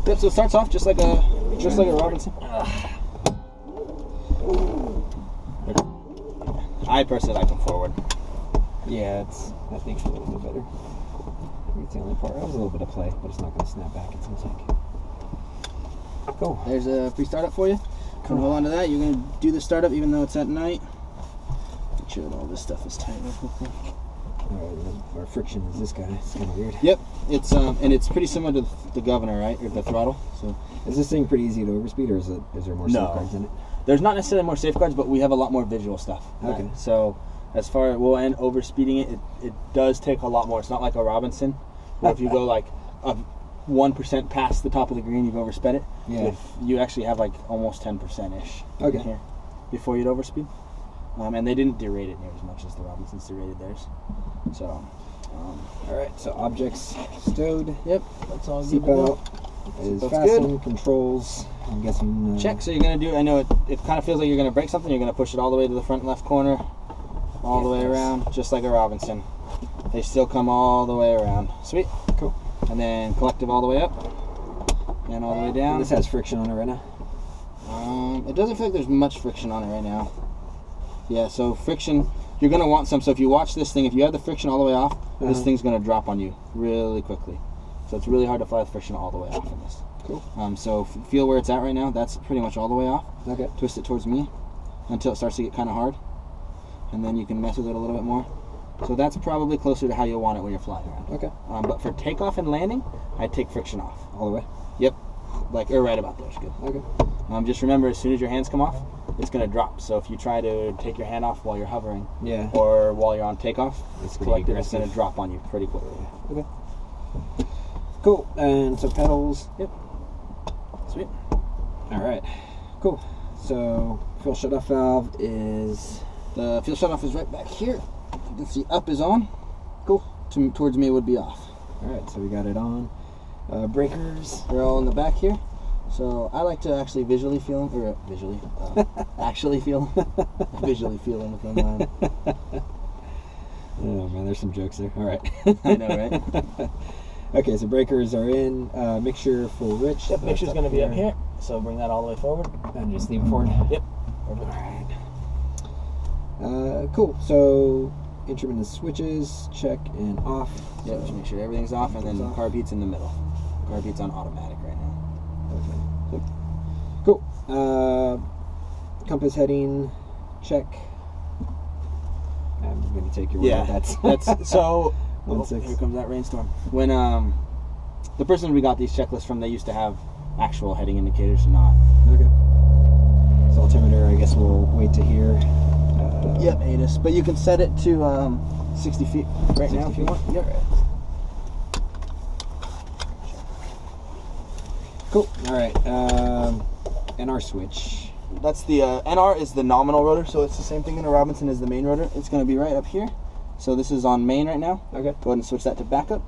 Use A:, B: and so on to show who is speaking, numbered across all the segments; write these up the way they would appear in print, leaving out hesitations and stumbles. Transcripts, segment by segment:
A: Yep. So it starts off just like a Robinson. I personally like them forward.
B: Yeah, I think it's a little bit better. It's the only part. That was a little bit of play, but it's not going to snap back, it seems like. Cool.
A: There's a free startup for you. Cool. Hold on to that. You're going to do the startup even though it's at night. Make sure that all this stuff is tight real quickly.
B: Our friction is this guy. It's kind of weird.
A: Yep. It's and it's pretty similar to the governor, right, or the throttle. So
B: is this thing pretty easy to overspeed, or is there more safeguards in it?
A: There's not necessarily more safeguards, but we have a lot more visual stuff.
B: Okay.
A: Right? So as far as overspeeding it does take a lot more. It's not like a Robinson. If you go like 1% past the top of the green, you've oversped it.
B: Yeah.
A: If you actually have like almost 10%-ish here before you'd overspeed. And they didn't derate it near as much as the Robinsons derated theirs. So,
B: all right. So objects stowed.
A: Yep. That's all.
B: Seatbelt is fastened. Controls. I'm guessing.
A: Check. So you're gonna do. I know it kind of feels like you're gonna break something. You're gonna push it all the way to the front left corner, all the way around, just like a Robinson. They still come all the way around. Sweet.
B: Cool.
A: And then collective all the way up and all the way down.
B: This has friction on it right now.
A: It doesn't feel like there's much friction on it right now. Yeah, so friction, you're going to want some. So if you watch this thing, if you have the friction all the way off, this thing's going to drop on you really quickly. So it's really hard to fly with friction all the way off in this.
B: Cool.
A: So feel where it's at right now. That's pretty much all the way off.
B: Okay.
A: Twist it towards me until it starts to get kind of hard. And then you can mess with it a little bit more. So that's probably closer to how you'll want it when you're flying around.
B: Okay.
A: But for takeoff and landing, I'd take friction off.
B: All the way?
A: Yep. Or right about there is good.
B: Okay.
A: Just remember, as soon as your hands come off, it's going to drop. So if you try to take your hand off while you're hovering, or while you're on takeoff, it's going to drop on you pretty quickly.
B: Okay. Cool. And so pedals.
A: Yep. Sweet.
B: All right. Cool. So fuel shutoff valve is...
A: The fuel shutoff is right back here. You can see up is on. Cool. Towards me would be off.
B: All right. So we got it on. Breakers.
A: They're all in the back here. So I like to actually visually feel them, actually feel them. Visually feel them with my mind.
B: Oh man, there's some jokes there. All right.
A: I know, right?
B: Okay, so breakers are in. Mixture full rich.
A: Yep, mixture's going to be up here. So bring that all the way forward.
B: And just leave it forward.
A: Yep.
B: Perfect. All right. Cool. So instrument and switches, check and off.
A: Yep, just make sure everything's off, and then the carb heat's in the middle. The carb heat's on automatic right now.
B: Okay. Cool. Compass heading, check. I'm going to take your word.
A: That's so.
B: 1-6.
A: Here comes that rainstorm. When the person we got these checklists from, they used to have actual heading indicators, not.
B: Okay. So altimeter, I guess we'll wait to hear.
A: Yep, ATIS. But you can set it to 60 feet right 60 now if you want. Yep. Right.
B: Cool. All right. NR switch.
A: That's the NR is the nominal rotor, so it's the same thing in a Robinson as the main rotor. It's going to be right up here. So this is on main right now.
B: Okay.
A: Go ahead and switch that to backup.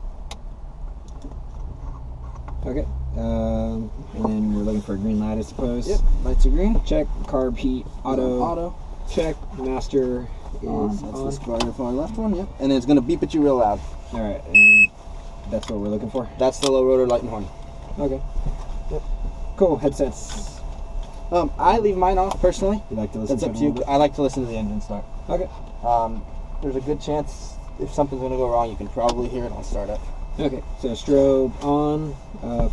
B: Okay. And then we're looking for a green light, I suppose.
A: Yep. Lights are green.
B: Check. Carb heat. Auto.
A: Auto.
B: Check. Master is
A: on. That's the far left one. Yep. And then it's going to beep at you real loud.
B: All right. And that's what we're looking for.
A: That's the low rotor light and horn.
B: Okay. Yep. Cool. Headsets.
A: I leave mine off personally.
B: You like to listen?
A: That's up to you. I like to listen to the engine start.
B: Okay.
A: There's a good chance if something's going to go wrong, you can probably hear it on startup.
B: Okay. So strobe on.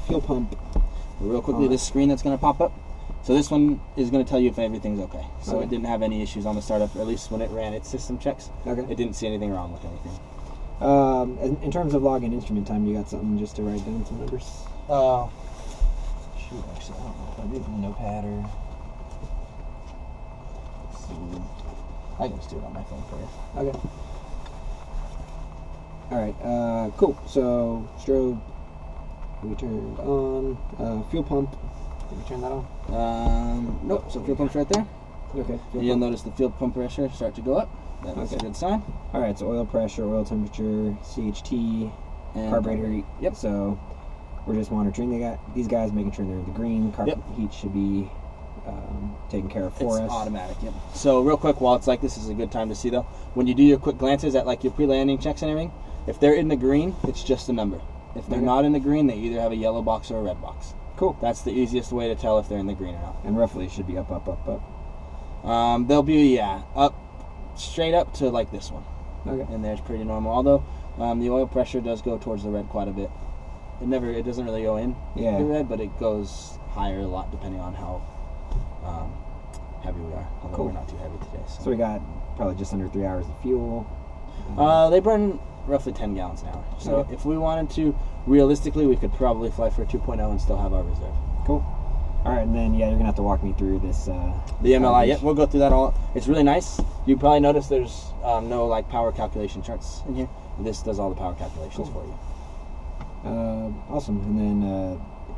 B: Fuel pump.
A: Real quickly, this screen that's going to pop up. So this one is going to tell you if everything's okay. So it didn't have any issues on the startup, or at least when it ran its system checks.
B: Okay.
A: It didn't see anything wrong with anything.
B: In terms of login instrument time, you got something just to write down some numbers?
A: Shoot, actually, I don't know if I did a notepad or... Let's see. I can just do it on my phone for you.
B: Okay. Alright, cool. So, strobe, we turned on. Fuel pump, did we turn that on?
A: Nope, so fuel pump's right there.
B: Okay.
A: You'll notice the fuel pump pressure start to go up. That's a good sign.
B: Alright, so oil pressure, oil temperature, CHT, and carburetor heat.
A: Yep.
B: So, we're just monitoring these guys, making sure they're in the green. Carburetor heat should be taken care of for us.
A: It's automatic, yep. So real quick, while it's like this is a good time to see though, when you do your quick glances at like your pre-landing checks and everything, if they're in the green, it's just a number. If they're not in the green, they either have a yellow box or a red box.
B: Cool.
A: That's the easiest way to tell if they're in the green or not.
B: And roughly it should be up, up, up, up.
A: They'll be, up, straight up to like this one.
B: Okay.
A: And there's pretty normal. Although the oil pressure does go towards the red quite a bit. It doesn't really go in the red, but it goes higher a lot depending on how heavy we are. Although we're not too heavy today.
B: So we got probably just under 3 hours of fuel.
A: They burn roughly 10 gallons an hour. So if we wanted to, realistically, we could probably fly for a 2.0 and still have our reserve.
B: Cool. All right, and then you're gonna have to walk me through this.
A: The MLI. Yep, we'll go through that all. It's really nice. You probably notice there's no like power calculation charts in here. This does all the power calculations for you.
B: Awesome. And then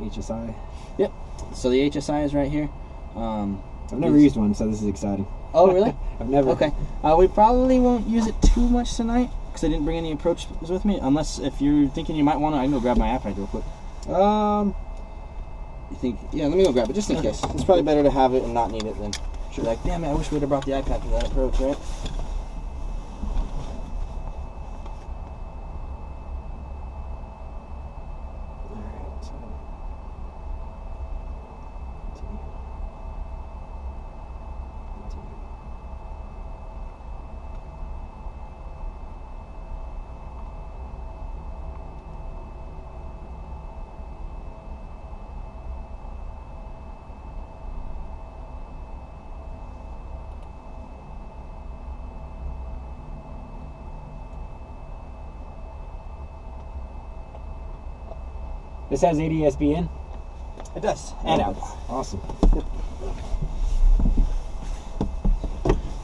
B: HSI.
A: Yep. So the HSI is right here.
B: I've never used one, so this is exciting.
A: Oh, really?
B: I've never.
A: Okay. We probably won't use it too much tonight because I didn't bring any approaches with me. Unless if you're thinking you might want to, I can go grab my iPad real quick. You think? Yeah, let me go grab it just in case. It's probably better to have it and not need it than you're like, damn it, I wish we'd have brought the iPad for that approach, right?
B: This has ADS-B in?
A: It does. And out.
B: Awesome.
A: Yep.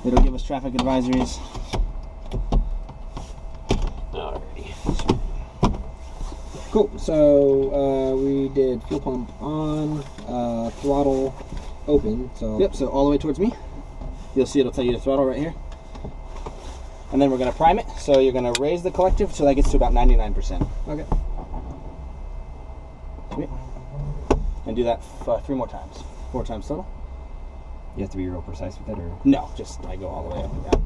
A: It'll give us traffic advisories.
B: Alrighty. Cool. So we did fuel pump on, throttle open. So
A: yep. So all the way towards me. You'll see it'll tell you to throttle right here. And then we're going to prime it. So you're going to raise the collective so that gets to about 99%.
B: Okay.
A: Sweet. And do that 3 more times. 4 times total.
B: You have to be real precise with it, or
A: no? Just I go all the way up and down.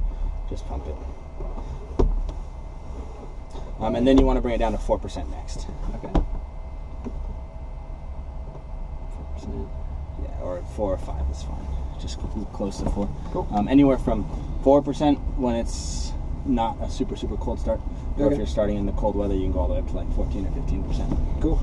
A: Just pump it. And then you want to bring it down to 4% next.
B: Okay. 4%.
A: Yeah, or 4 or 5 is fine. Just close to 4.
B: Cool.
A: Anywhere from 4% when it's not a super cold start, or if you're starting in the cold weather, you can go all the way up to like 14 or 15%.
B: Cool.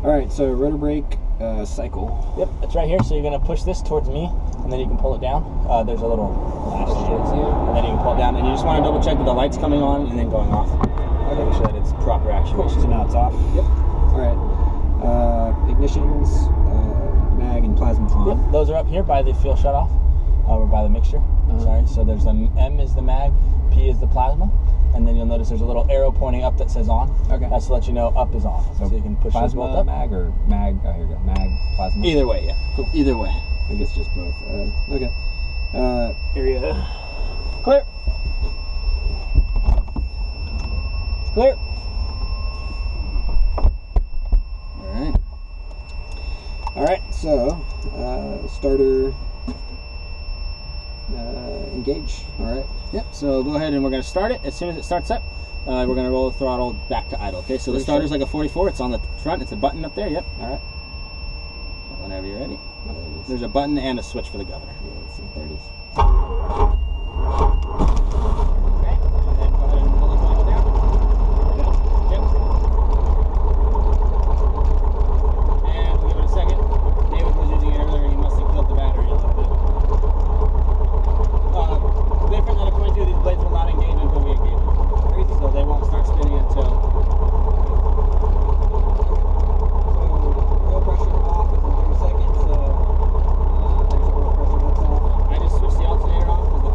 B: All right, so rotor brake cycle.
A: Yep, it's right here. So you're gonna push this towards me, and then you can pull it down. There's a little latch there, and then you can pull it down. And you just want to double check that the light's coming on and then going off. Okay. Make sure that it's proper actuation.
B: Cool. So now it's off.
A: Yep.
B: All right. Ignitions, mag, and plasma on.
A: Yep. Those are up here by the fuel shutoff, or by the mixture. Sorry. So there's the M is the mag, P is the plasma. And then you'll notice there's a little arrow pointing up that says on. Okay. That's to let you know up is on. So you can push this both up.
B: Mag or mag? Oh, here we go. Mag, plasma.
A: Either way, yeah. Cool. Either way.
B: I guess just both. Okay.
A: Area. Clear. Clear. Alright.
B: Alright, so starter engage. Alright.
A: Yep, so go ahead and we're going to start it. As soon as it starts up, we're going to roll the throttle back to idle. Okay, so the starter's like a 44. It's on the front. It's a button up there. Yep. Alright. Whenever you're ready. There's a button and a switch for the governor.
B: Yeah, let's see. There it is.
A: Okay, and then go ahead and pull the throttle down. Yep. And we'll give it a second. David was using it earlier. He must have killed the battery a little bit. Different than a point 2, these blades will not engage until we engage them. So they won't start spinning until.
B: So oil pressure off in 30 seconds. There's oil pressure that's off.
A: I just switched the alternator off because the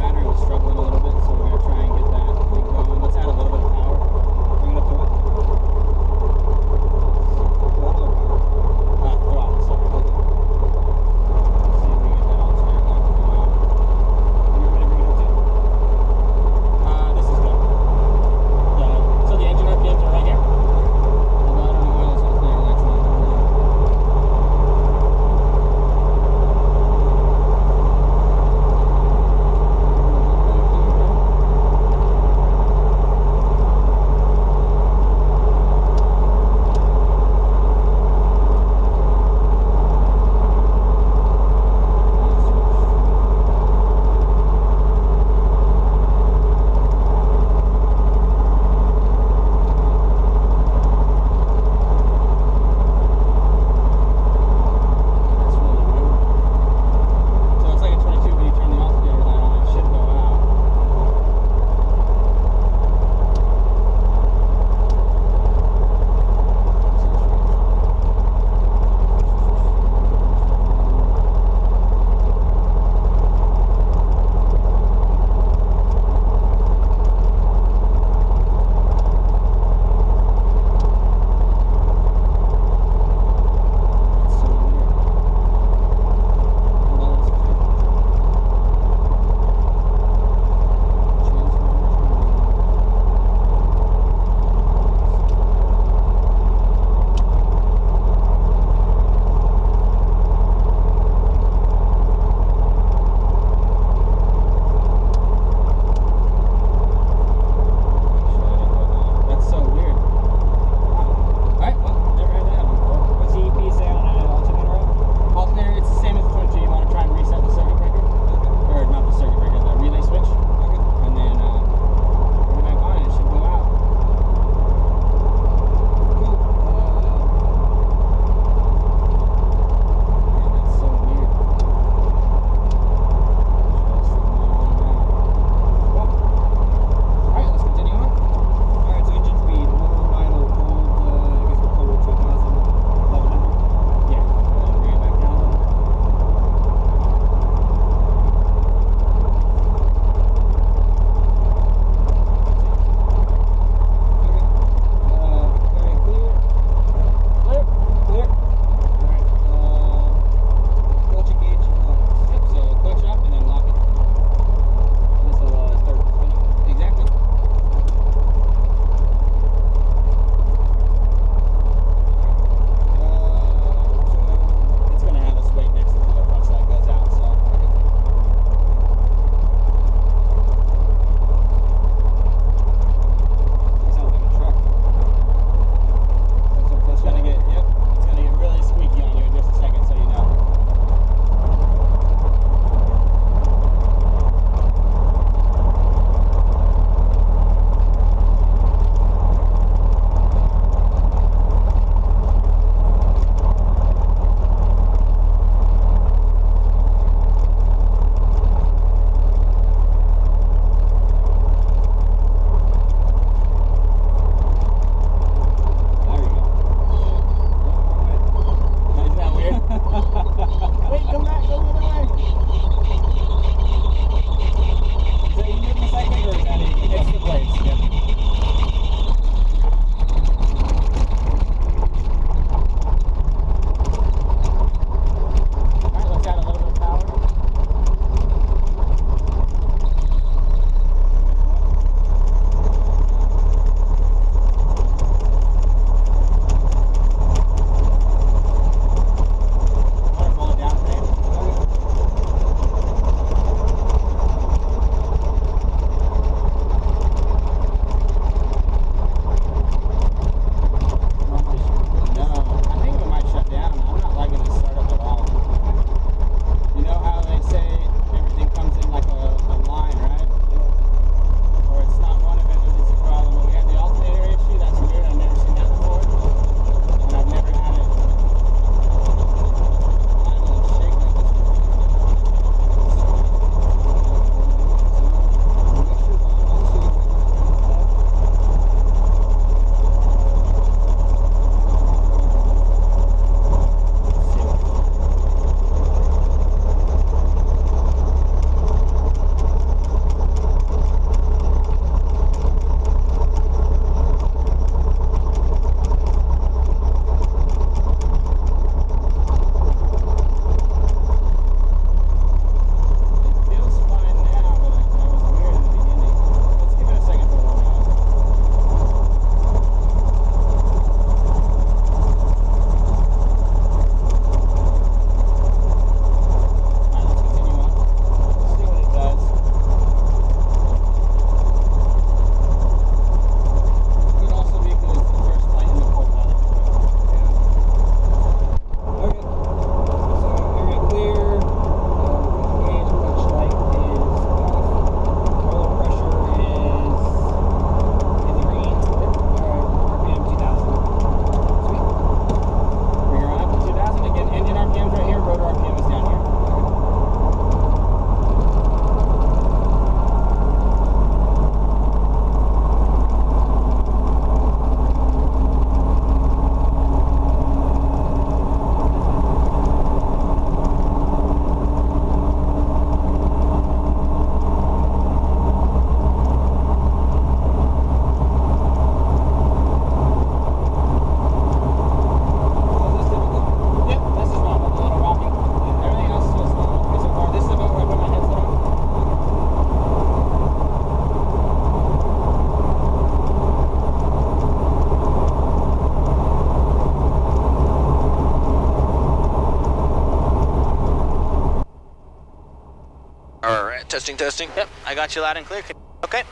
C: Testing, testing.
D: Yep, I got you loud and clear. Okay.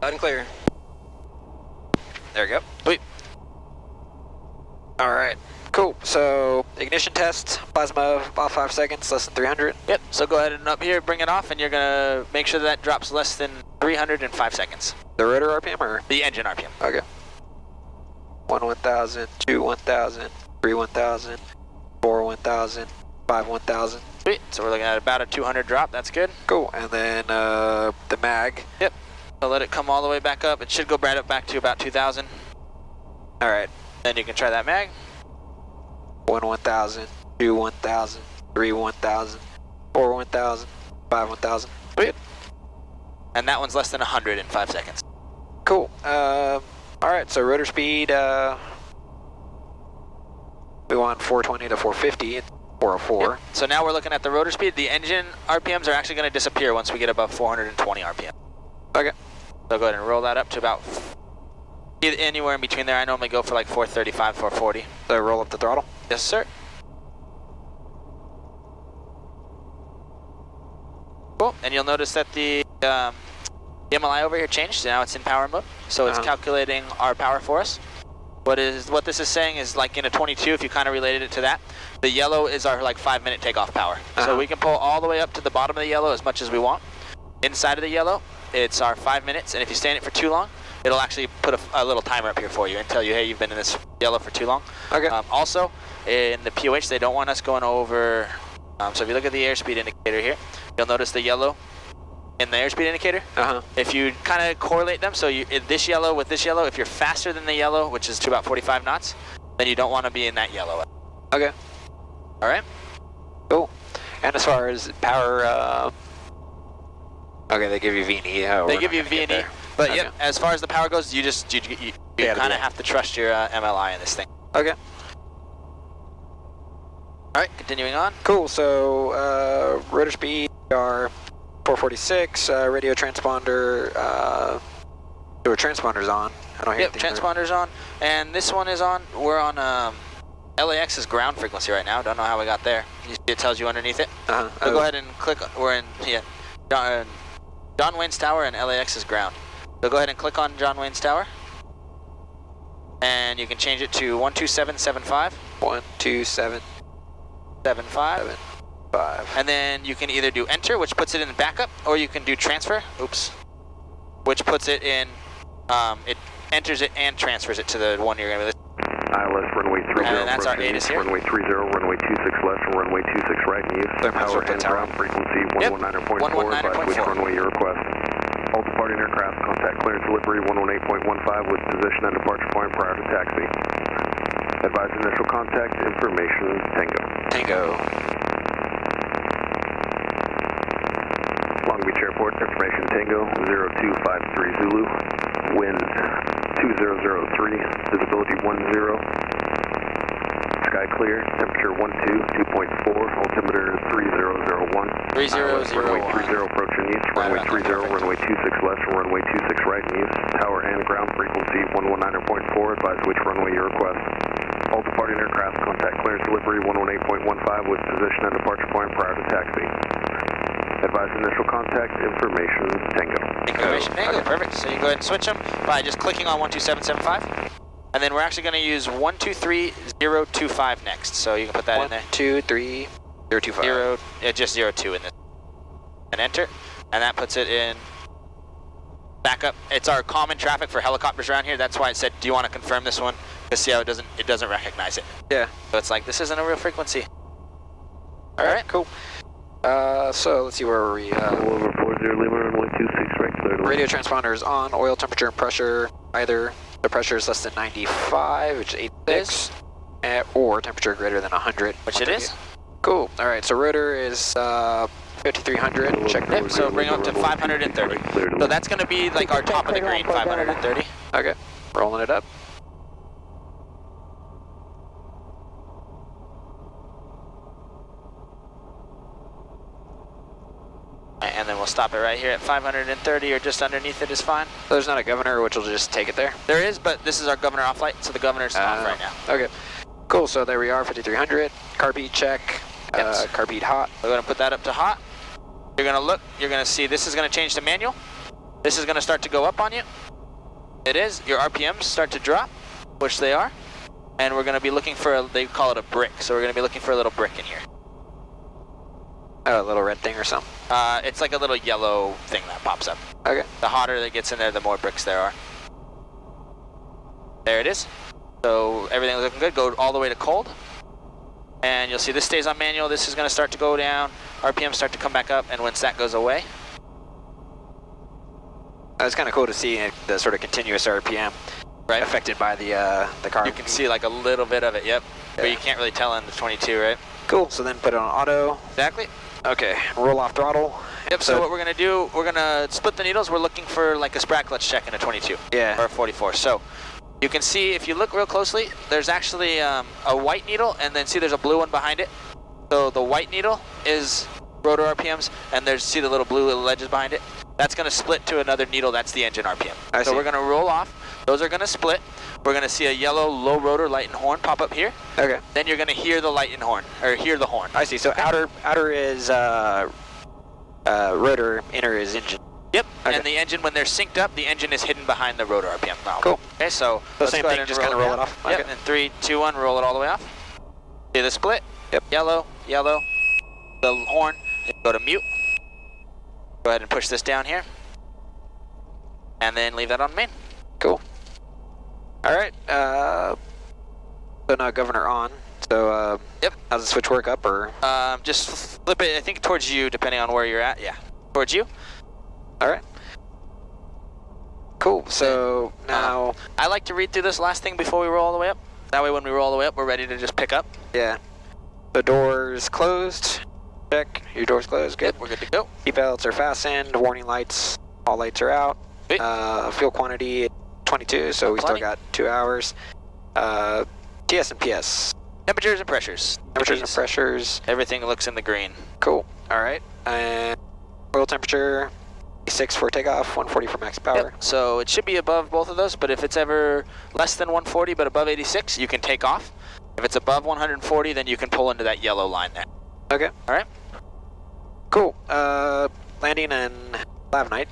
C: Loud and clear. There we go.
D: Sweet.
C: All right. Cool. So ignition test, plasma about 5 seconds, less than 300.
D: Yep, so go ahead and up here, bring it off, and you're going to make sure that drops less than 300 in 5 seconds.
C: The rotor RPM or?
D: The engine RPM.
C: Okay. 1,000, 2, 1,000, 3, 1,000, 4, 1,000, 5, 1,000.
D: Sweet, so we're looking at about a 200 drop, that's good.
C: Cool, and then the mag.
D: Yep, so let it come all the way back up. It should go right up back to about 2,000.
C: All right.
D: Then you can try that mag.
C: 1, 1,000, 2, 1,000, 3, 1,000, 4, 1,000, 5, 1,000.
D: Sweet. And that one's less than 100 in 5 seconds.
C: Cool. All right, so rotor speed, we want 420 to 450 and 404.
D: Yep. So now we're looking at the rotor speed. The engine RPMs are actually going to disappear once we get above 420 RPM.
C: Okay.
D: So go ahead and roll that up to about anywhere in between there. I normally go for like 435, 440.
C: So roll up the throttle?
D: Yes, sir. Cool, and you'll notice that the MLI over here changed, so now it's in power mode. So it's calculating our power for us. What this is saying is, like in a 22, if you kind of related it to that, the yellow is our like 5-minute takeoff power. So we can pull all the way up to the bottom of the yellow as much as we want. Inside of the yellow, it's our 5 minutes, and if you stay in it for too long, it'll actually put a little timer up here for you and tell you, hey, you've been in this yellow for too long.
C: Okay.
D: Also, in the POH, they don't want us going over, so if you look at the airspeed indicator here, you'll notice the yellow in the airspeed indicator. If you kind of correlate them, so this yellow with this yellow, if you're faster than the yellow, which is to about 45 knots, then you don't want to be in that yellow.
C: Okay.
D: All right.
C: Cool. And as far as power, okay, they give you V&E.
D: They give you V&E, but
C: okay.
D: Yep, as far as the power goes, you kind of have to trust your MLI in this thing.
C: Okay.
D: All right, continuing on.
C: Cool, so rotor speed are 446, radio transponder, there were transponders on. I don't hear anything.
D: Transponder's on, and this one is on. We're on LAX's ground frequency right now. Don't know how we got there. It tells you underneath it. So go ahead and click. We're in John Wayne's tower and LAX's ground. So go ahead and click on John Wayne's tower, and you can change it to 12775. 12775. And then you can either do enter, which puts it in backup, or you can do transfer. Oops. Which puts it in. It enters it and transfers it to the one you're going to be listening.
E: ILS runway 30.
D: And that's our ATIS here.
E: Runway 30, runway 26 left, and runway 26 right in use. Power and ground frequency 119.4. Advise which runway you request. All departing aircraft contact clearance delivery 118.15 with position and departure point prior to taxi. Advise initial contact information Tango. Long Beach Airport information Tango 0253 Zulu. Wind 2003, visibility 10. Sky clear, temperature 2.4, altimeter 3001.
D: 3001.
E: Runway 30 approaching east, runway 30, runway 26 left, and runway 26 right in use. Tower and ground frequency 119.4, advise which runway you request. All departing aircraft contact clearance delivery 118.15 with position and departure point prior to taxi. Advise initial contact information Tango.
D: Tango, perfect. So you go ahead and switch them by just clicking on 12775. And then we're actually going to use 123025 next. So you can put that in there.
C: 123025.
D: Just 02 in this. And enter. And that puts it in backup. It's our common traffic for helicopters around here. That's why it said, do you want to confirm this one? Because see how it doesn't recognize it.
C: Yeah.
D: So it's like, this isn't a real frequency.
C: All right, cool. So let's see where are we.
E: Over 40 Lima, runway 26 right, clear.
C: Radio transponder is on. Oil temperature and pressure, either the pressure is less than 95, which is 86, or temperature greater than 100.
D: Which it is.
C: Cool. All right, so rotor is 5300. Check that.
D: So bring up to 530. So that's going to be like our top of the green, 530.
C: Okay, rolling it up.
D: And then we'll stop it right here at 530 or just underneath it is fine.
C: So there's not a governor, which will just take it there?
D: There is, but this is our governor off light, so the governor's off right now.
C: Okay, cool. So there we are, 5300. Carb heat check. Carb heat hot.
D: We're going to put that up to hot. You're gonna look, you're gonna see this is gonna change to manual. This is gonna start to go up on you. It is. Your RPMs start to drop, which they are. And we're gonna be looking for, they call it a brick. So we're gonna be looking for a little brick in here.
C: Oh, a little red thing or something?
D: It's like a little yellow thing that pops up.
C: Okay.
D: The hotter that gets in there, the more bricks there are. There it is. So everything's looking good. Go all the way to cold. And you'll see this stays on manual. This is going to start to go down. RPMs start to come back up. And once that goes away.
C: It's kind of cool to see the sort of continuous RPM affected by the car.
D: You can see like a little bit of it, yep. But you can't really tell in the 22, right?
C: Cool, so then put it on auto.
D: Exactly.
C: Okay, roll off throttle.
D: Yep, so what we're going to do, we're going to split the needles. We're looking for like a spratt clutch check in a 22.
C: Yeah.
D: Or a 44. So you can see, if you look real closely, there's actually a white needle, and then see there's a blue one behind it. So the white needle is rotor RPMs, and see the little blue ledges behind it. That's going to split to another needle. That's the engine RPM. So we're going to roll off. Those are going to split. We're going to see a yellow low rotor light and horn pop up here.
C: Okay.
D: Then you're going to hear the light and horn, or hear the horn.
C: I see. So outer is rotor, inner is engine.
D: Yep.
C: Okay.
D: And the engine, when they're synced up, the engine is hidden behind the rotor RPM valve.
C: Cool.
D: Okay, so let's
C: same
D: go
C: thing,
D: ahead and
C: just kind of roll it off.
D: Yep.
C: Okay.
D: And 3, 2, 1, roll it all the way off. See the split?
C: Yep.
D: Yellow, yellow. The horn. Go to mute. Go ahead and push this down here. And then leave that on main.
C: Cool. All right. So now governor on. So
D: yep.
C: How's the switch work, up or?
D: Just flip it, I think, towards you, depending on where you're at. Yeah. Towards you.
C: All right. Cool. So now
D: I like to read through this last thing before we roll all the way up. That way, when we roll all the way up, we're ready to just pick up.
C: Yeah. The doors closed. Check. Your doors closed. Good.
D: Yep, we're good to go.
C: Seatbelts are fastened. Warning lights. All lights are out.
D: Sweet.
C: Fuel quantity 22, so we still got 2 hours. TS and PS.
D: Temperatures and pressures.
C: Temperatures and pressures.
D: Everything looks in the green.
C: Cool. All right. And oil temperature 6 for takeoff, 140 for max power.
D: Yep. So it should be above both of those, but if it's ever less than 140 but above 86, you can take off. If it's above 140, then you can pull into that yellow line there.
C: Okay.
D: All right.
C: Cool. Landing and lav night.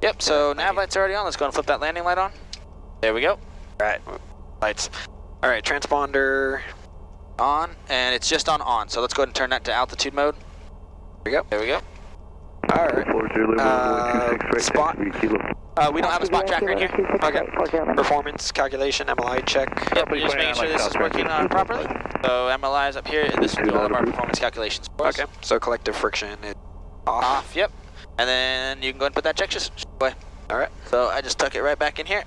D: Yep, so nav light's already on. Let's go and flip that landing light on. There we go.
C: All right. Lights. All right, transponder.
D: On, and it's just on. So let's go ahead and turn that to altitude mode.
C: There we go.
D: There we go.
C: All right. Spot.
D: We don't have a spot tracker in here.
C: Okay. Performance calculation, MLI check.
D: Yep, we're just making sure this is working properly. So MLI is up here, and this is all of our performance calculations for us.
C: Okay, so collective friction is off.
D: Yep. And then you can go ahead and put that check just away.
C: All right.
D: So I just tuck it right back in here.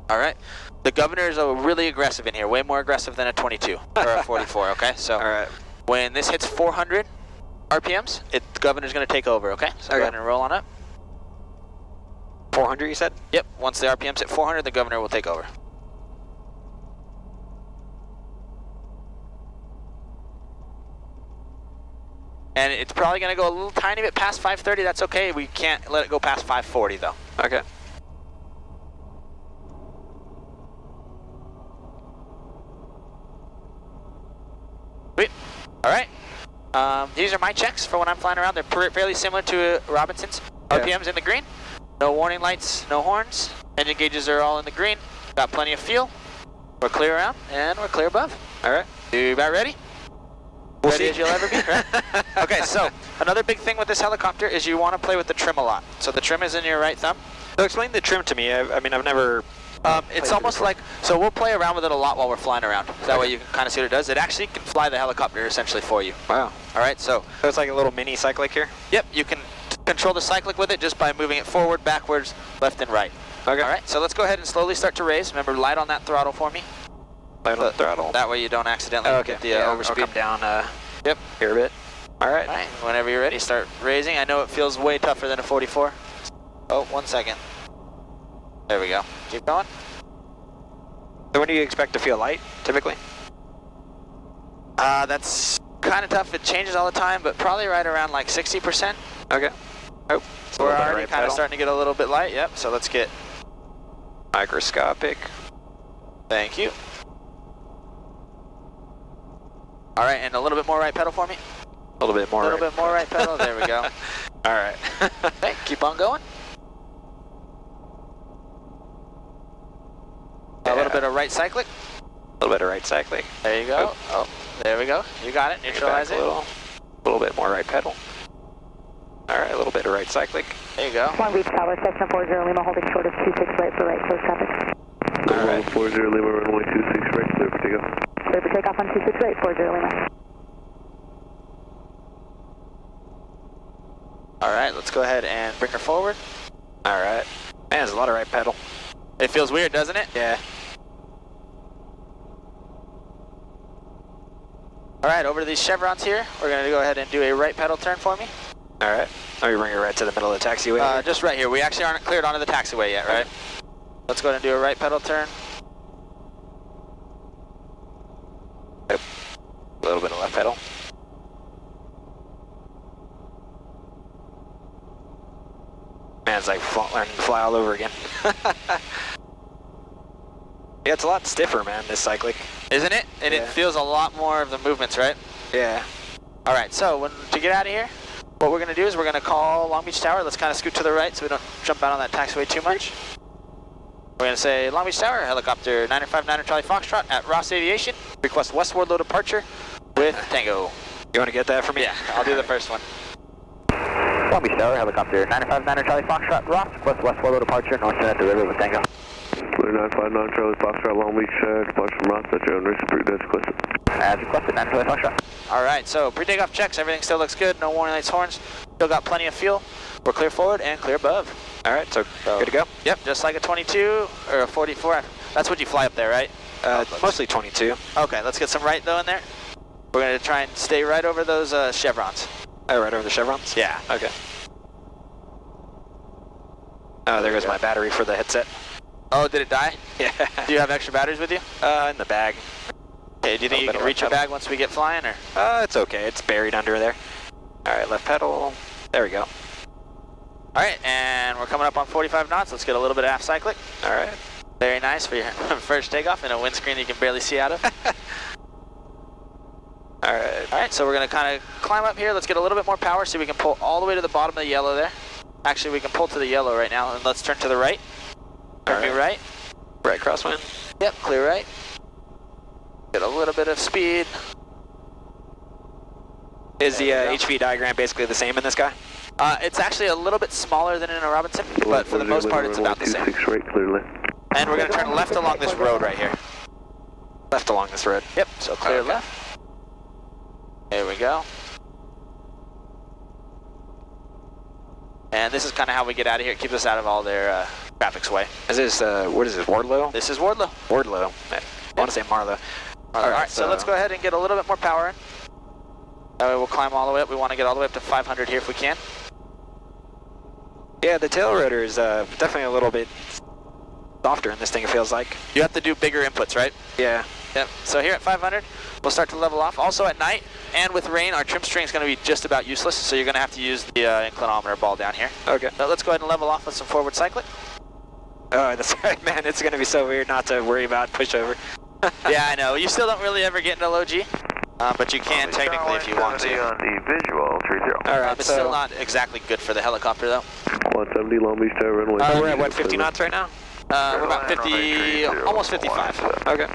D: All right. The governor is really aggressive in here, way more aggressive than a 22 or a 44. Okay. So
C: all right.
D: When this hits 400 RPMs, the governor's going to take over. Okay. So go ahead and roll on up.
C: 400, you said?
D: Yep. Once the RPMs hit 400, the governor will take over. And it's probably going to go a little tiny bit past 530. That's okay. We can't let it go past 540, though.
C: Okay.
D: Sweet. All right. These are my checks for when I'm flying around. They're fairly similar to Robinson's. RPM's in the green. No warning lights, no horns. Engine gauges are all in the green. Got plenty of fuel. We're clear around, and we're clear above. All right. You about ready?
C: We'll
D: ready
C: see.
D: as you'll ever be, right? Okay, so another big thing with this helicopter is you want to play with the trim a lot. So the trim is in your right thumb.
C: So explain the trim to me. I mean, I've never...
D: It's almost like, so we'll play around with it a lot while we're flying around. That way you can kind of see what it does. It actually can fly the helicopter essentially for you.
C: Wow.
D: All right, so
C: it's like a little mini cyclic here?
D: Yep, you can control the cyclic with it just by moving it forward, backwards, left, and right.
C: Okay.
D: All right, so let's go ahead and slowly start to raise. Remember, light on that throttle for me.
C: Light on the throttle.
D: That way you don't accidentally get the overspeed.
C: I'll come down
D: yep.
C: Here a bit. All right.
D: All right, whenever you're ready, start raising. I know it feels way tougher than a 44. Oh, 1 second. There we go. Keep going.
C: So when do you expect to feel light, typically?
D: That's kind of tough. It changes all the time, but probably right around like 60%.
C: Okay. Oh,
D: we're already kind of starting to get a little bit light. Yep, so let's get
C: microscopic.
D: Thank you. All right, and a little bit more right pedal for me.
C: A little bit more.
D: A little bit more right pedal. There we go.
C: All right.
D: Okay, keep on going. A little bit of right cyclic.
C: A little bit of right cycling.
D: There you go. Oh, there we go. You got it. Neutralize it.
C: A little bit more right pedal. All right, a little bit of right cyclic.
D: There you go.
F: Long Beach Tower, Cessna 40 Lima, holding short of 26 right for right close traffic.
C: All right.
E: 40 Lima, runway 26 right, clear for takeoff.
F: Clear for takeoff on 26 right, 40 Lima.
D: All right, let's go ahead and bring her forward.
C: All right. Man, there's a lot of right pedal.
D: It feels weird, doesn't it?
C: Yeah.
D: All right, over to these chevrons here. We're gonna go ahead and do a right pedal turn for me.
C: All right. Let me bring her right to the middle of the taxiway.
D: Just right here. We actually aren't cleared onto the taxiway yet, right? Let's go ahead and do a right pedal turn.
C: A little bit of left pedal. Man, it's like learning to fly all over again. Yeah, it's a lot stiffer, man, this cyclic.
D: Isn't it? And it feels a lot more of the movements, right?
C: Yeah.
D: All right, so to get out of here, what we're gonna do is we're gonna call Long Beach Tower. Let's kind of scoot to the right so we don't jump out on that taxiway too much. We're gonna say Long Beach Tower, helicopter 959 Charlie Foxtrot at Ross Aviation. Request westward low departure with Tango.
C: You want to get that for me?
D: Yeah, I'll do the first one.
G: Long Beach Tower, helicopter 959 Charlie Foxtrot, Ross, request westward low departure, north at the river with Tango.
E: Clear 959 Charlie Foxtrot, Long Beach, departure from Ross, that's your own risk, that's requested.
G: As requested, 9 Charlie Foxtrot.
D: All right, so pre-takeoff checks, everything still looks good. No warning lights, horns. Still got plenty of fuel. We're clear forward and clear above.
C: All right, so good to go?
D: Yep, just like a 22 or a 44. That's what you fly up there, right?
C: Mostly 22.
D: Okay, let's get some right though in there. We're gonna try and stay right over those chevrons.
C: Oh, right over the chevrons?
D: Yeah.
C: Okay. Oh, there goes my battery for the headset.
D: Oh, did it die?
C: Yeah.
D: Do you have extra batteries with you?
C: In the bag.
D: Okay, do you think you can reach your bag once we get flying, or?
C: It's okay. It's buried under there. All right, left pedal. There we go.
D: All right, and we're coming up on 45 knots. Let's get a little bit of half cyclic.
C: All right.
D: Very nice for your first takeoff in a windscreen you can barely see out of.
C: All right.
D: All right, so we're gonna kind of climb up here. Let's get a little bit more power so we can pull all the way to the bottom of the yellow there. Actually, we can pull to the yellow right now, and let's turn to the right. Turn me right.
C: Right crosswind.
D: Yep, clear right. Get a little bit of speed.
C: Is the HV diagram basically the same in this guy?
D: It's actually a little bit smaller than in a Robinson, but for the most part, it's about the same.
E: 26 right, clear left.
D: And we're gonna turn left along this road right here.
C: Left along this road.
D: Yep, so clear left. There we go. And this is kind of how we get out of here. It keeps us out of all their traffic's way.
C: Is this, what is this, Wardlow?
D: This is Wardlow.
C: Wardlow. I want to say Marlow.
D: All right, so let's go ahead and get a little bit more power in. That way we'll climb all the way up. We want to get all the way up to 500 here if we can.
C: Yeah, the tail rotor is definitely a little bit softer in this thing, it feels like.
D: You have to do bigger inputs, right?
C: Yeah.
D: Yep. So here at 500, we'll start to level off. Also at night and with rain, our trim string is going to be just about useless, so you're going to have to use the inclinometer ball down here.
C: Okay.
D: So let's go ahead and level off with some forward cyclic.
C: Oh, that's right, man. It's going to be so weird not to worry about pushover.
D: Yeah, I know. You still don't really ever get into low G, but you can technically if you want to.
E: On the visual, 30.
C: All right,
D: It's still not exactly good for the helicopter, though.
E: 170 Long Beach Tower, runway.
C: We're at, what, 50 knots right now?
D: We're about 50, almost 55.
C: Okay.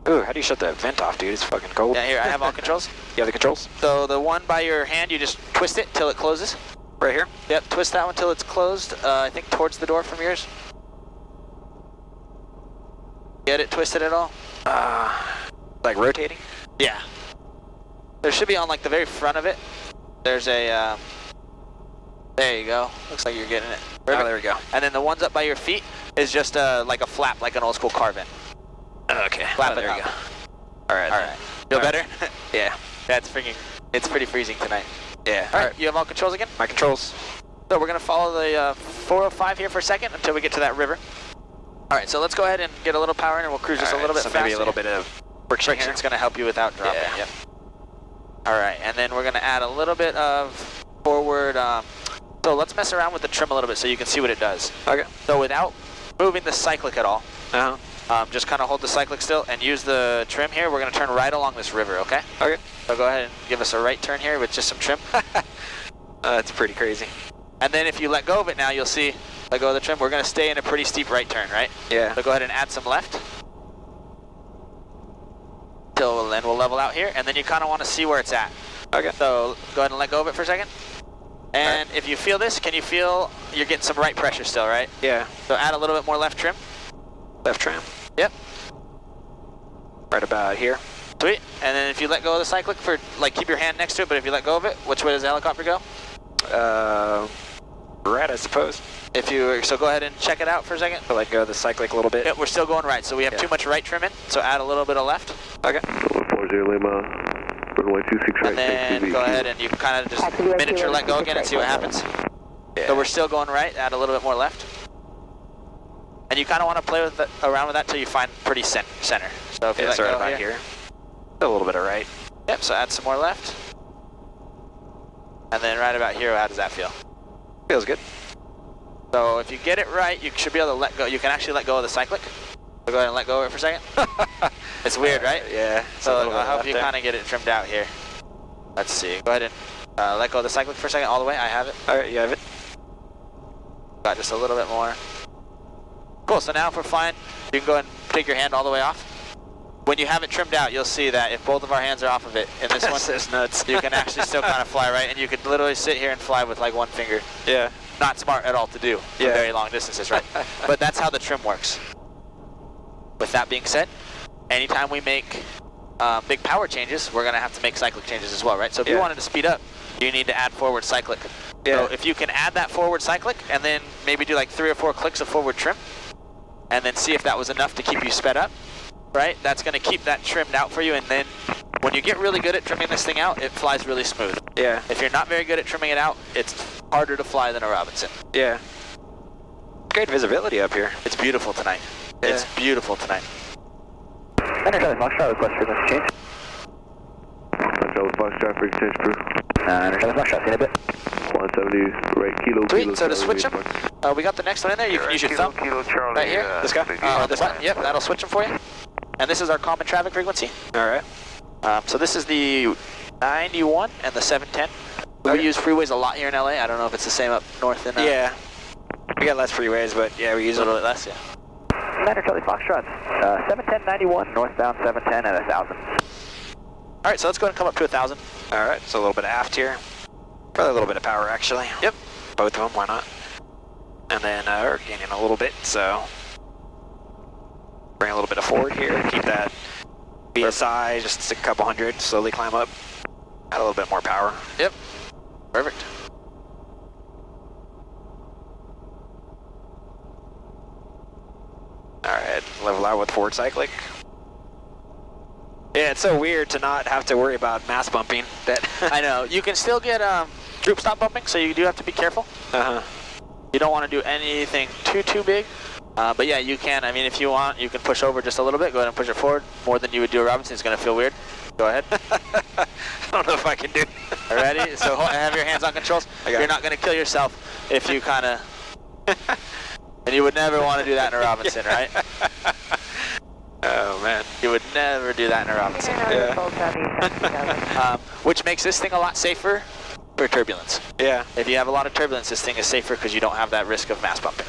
C: Ooh, how do you shut that vent off, dude? It's fucking cold.
D: Yeah, here, I have all controls.
C: You have the controls?
D: So the one by your hand, you just twist it till it closes.
C: Right here?
D: Yep, twist that one till it's closed, I think towards the door from yours. Get it twisted at all?
C: Like rotating?
D: Yeah. There should be on like the very front of it. There's a, there you go. Looks like you're getting it.
C: Oh, there we go.
D: And then the ones up by your feet is just like a flap, like an old school carve-in.
C: Okay.
D: Flap it
C: there
D: up.
C: we go. All right.
D: All right. Feel better?
C: Yeah.
D: That's freaking, it's pretty freezing tonight.
C: Yeah.
D: All right, you have all controls again?
C: My controls.
D: So we're gonna follow the 405 here for a second until we get to that river. All right, so let's go ahead and get a little power in and we'll cruise just a little bit faster.
C: Maybe a little bit of friction here.
D: Friction's gonna help you without dropping.
C: Yeah.
D: Yep. All right, and then we're gonna add a little bit of forward, so let's mess around with the trim a little bit so you can see what it does.
C: Okay.
D: So without moving the cyclic at all, just kind of hold the cyclic still and use the trim here. We're going to turn right along this river, okay?
C: Okay.
D: So go ahead and give us a right turn here with just some trim.
C: That's pretty crazy.
D: And then if you let go of it now, you'll see, let go of the trim, we're going to stay in a pretty steep right turn, right?
C: Yeah.
D: So go ahead and add some left. Then we'll level out here, and then you kind of want to see where it's at.
C: Okay.
D: So go ahead and let go of it for a second. And if you feel this, can you feel you're getting some right pressure still, right?
C: Yeah.
D: So add a little bit more left trim.
C: Left trim.
D: Yep.
C: Right about here.
D: Sweet. And then if you let go of the cyclic for, like, keep your hand next to it, but if you let go of it, which way does the helicopter go?
C: Right, I suppose.
D: So go ahead and check it out for a second.
C: So let go of the cyclic a little bit.
D: Yep, we're still going right, so we have too much right trim in, so add a little bit of left.
C: Okay.
E: 40 Lima, runway 26 right.
D: And then go ahead and you kind of just miniature let go again and see what happens.
C: Yeah.
D: So we're still going right, add a little bit more left. And you kind of want to play with around with that till you find pretty center. So if you let go
C: right about here. A little bit of right.
D: Yep, so add some more left. And then right about here, how does that feel?
C: Feels good.
D: So if you get it right, you should be able to let go. You can actually let go of the cyclic. So go ahead and let go of it for a second. It's weird, right?
C: Yeah.
D: So I hope you kind of get it trimmed out here. Let's see. Go ahead and let go of the cyclic for a second all the way. I have it.
C: All right, you have it.
D: Got just a little bit more. Cool, so now if we're fine, you can go ahead and take your hand all the way off. When you have it trimmed out, you'll see that if both of our hands are off of it, in this one,
C: That's nuts.
D: you can actually still kind of fly right, and you could literally sit here and fly with like one finger.
C: Yeah.
D: Not smart at all to do for very long distances, right? But that's how the trim works. With that being said, anytime we make big power changes, we're going to have to make cyclic changes as well, right? So if you wanted to speed up, you need to add forward cyclic.
C: Yeah.
D: So if you can add that forward cyclic and then maybe do like 3 or 4 clicks of forward trim, and then see if that was enough to keep you sped up, right? That's going to keep that trimmed out for you, and then when you get really good at trimming this thing out, it flies really smooth.
C: Yeah.
D: If you're not very good at trimming it out, it's harder to fly than a Robinson.
C: Yeah. Great visibility up here.
D: It's beautiful tonight.
C: Yeah.
D: It's beautiful tonight.
G: Center Charlie Foxtrot, request frequency change.
E: Charlie Foxtrot, frequency change approved.
G: Center Charlie Foxtrot, see you in a bit.
E: 170, right, kilo,
D: Sweet,
E: kilo,
D: so to
E: Charlie,
D: switch them, we got the next one in there. You can use your thumb
E: Kilo, Charlie,
D: right here.
C: This guy?
D: This one, yep, that'll switch them for you. And this is our common traffic frequency.
C: All right.
D: So this is the 91 and the 710. We use freeways a lot here in LA. I don't know if it's the same up north in
C: Yeah. We got less freeways, but yeah, we use
D: a little bit less, yeah.
G: Center Charlie Foxtrot, 710-91, northbound 710 at 1,000.
D: All right, so let's go ahead and come up to 1,000.
C: All right, so a little bit of aft here. Probably a little bit of power, actually.
D: Yep.
C: Both of them, why not? And then we're gaining a little bit, so bring a little bit of forward here. Keep that BSI just a couple hundred, slowly climb up. Add a little bit more power.
D: Yep. Perfect.
C: All right, level out with forward cyclic. Yeah, it's so weird to not have to worry about mass bumping. That
D: I know. You can still get droop stop bumping, so you do have to be careful.
C: Uh-huh.
D: You don't want to do anything too big. But yeah, you can. I mean, if you want, you can push over just a little bit. Go ahead and push it forward more than you would do a Robinson. It's going to feel weird. Go ahead.
C: I don't know if I can do it.
D: Ready? So have your hands on controls. You're not going to kill yourself if you kind of... And you would never want to do that in a Robinson, right?
C: Oh, man.
D: You would never do that in a Robinson.
C: Yeah.
D: Which makes this thing a lot safer for turbulence.
C: Yeah.
D: If you have a lot of turbulence, this thing is safer because you don't have that risk of mass bumping.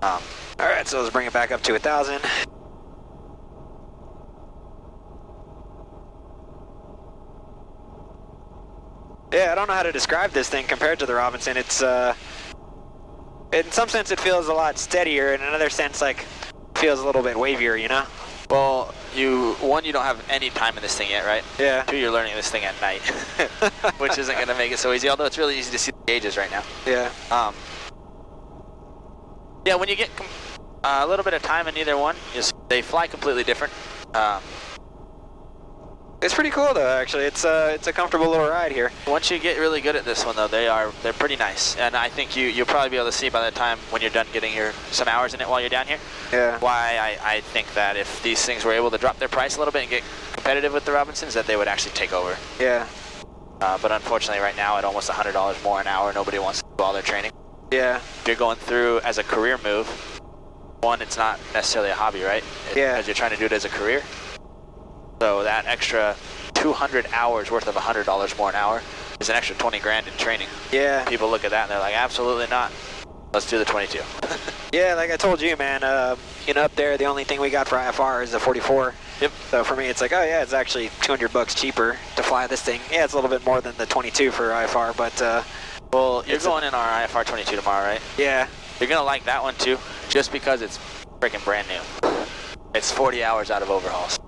C: All right, so let's bring it back up to 1,000. Yeah, I don't know how to describe this thing compared to the Robinson. It's, in some sense it feels a lot steadier, in another sense, like, feels a little bit wavier, you know?
D: Well, you don't have any time in this thing yet, right?
C: Yeah.
D: 2, you're learning this thing at night, which isn't going to make it so easy, although it's really easy to see the gauges right now.
C: Yeah.
D: Yeah, when you get a little bit of time in either one, they fly completely different.
C: It's pretty cool though, actually. It's a comfortable little ride here.
D: Once you get really good at this one though, they're pretty nice. And I think you'll probably be able to see by the time when you're done getting some hours in it while you're down here.
C: Yeah.
D: Why I think that if these things were able to drop their price a little bit and get competitive with the Robinsons, that they would actually take over.
C: Yeah.
D: But unfortunately right now at almost $100 more an hour, nobody wants to do all their training.
C: Yeah.
D: If you're going through as a career move, one, it's not necessarily a hobby, right? Because you're trying to do it as a career. So that extra 200 hours worth of $100 more an hour is an extra 20 grand in training.
C: Yeah.
D: People look at that and they're like, absolutely not. Let's do the 22.
C: Yeah, like I told you, man, you know, up there, the only thing we got for IFR is the 44.
D: Yep.
C: So for me, it's like, oh yeah, it's actually $200 cheaper to fly this thing. Yeah, it's a little bit more than the 22 for IFR, but
D: well, you're going in our IFR 22 tomorrow, right?
C: Yeah.
D: You're gonna like that one too, just because it's freaking brand new. It's 40 hours out of overhauls.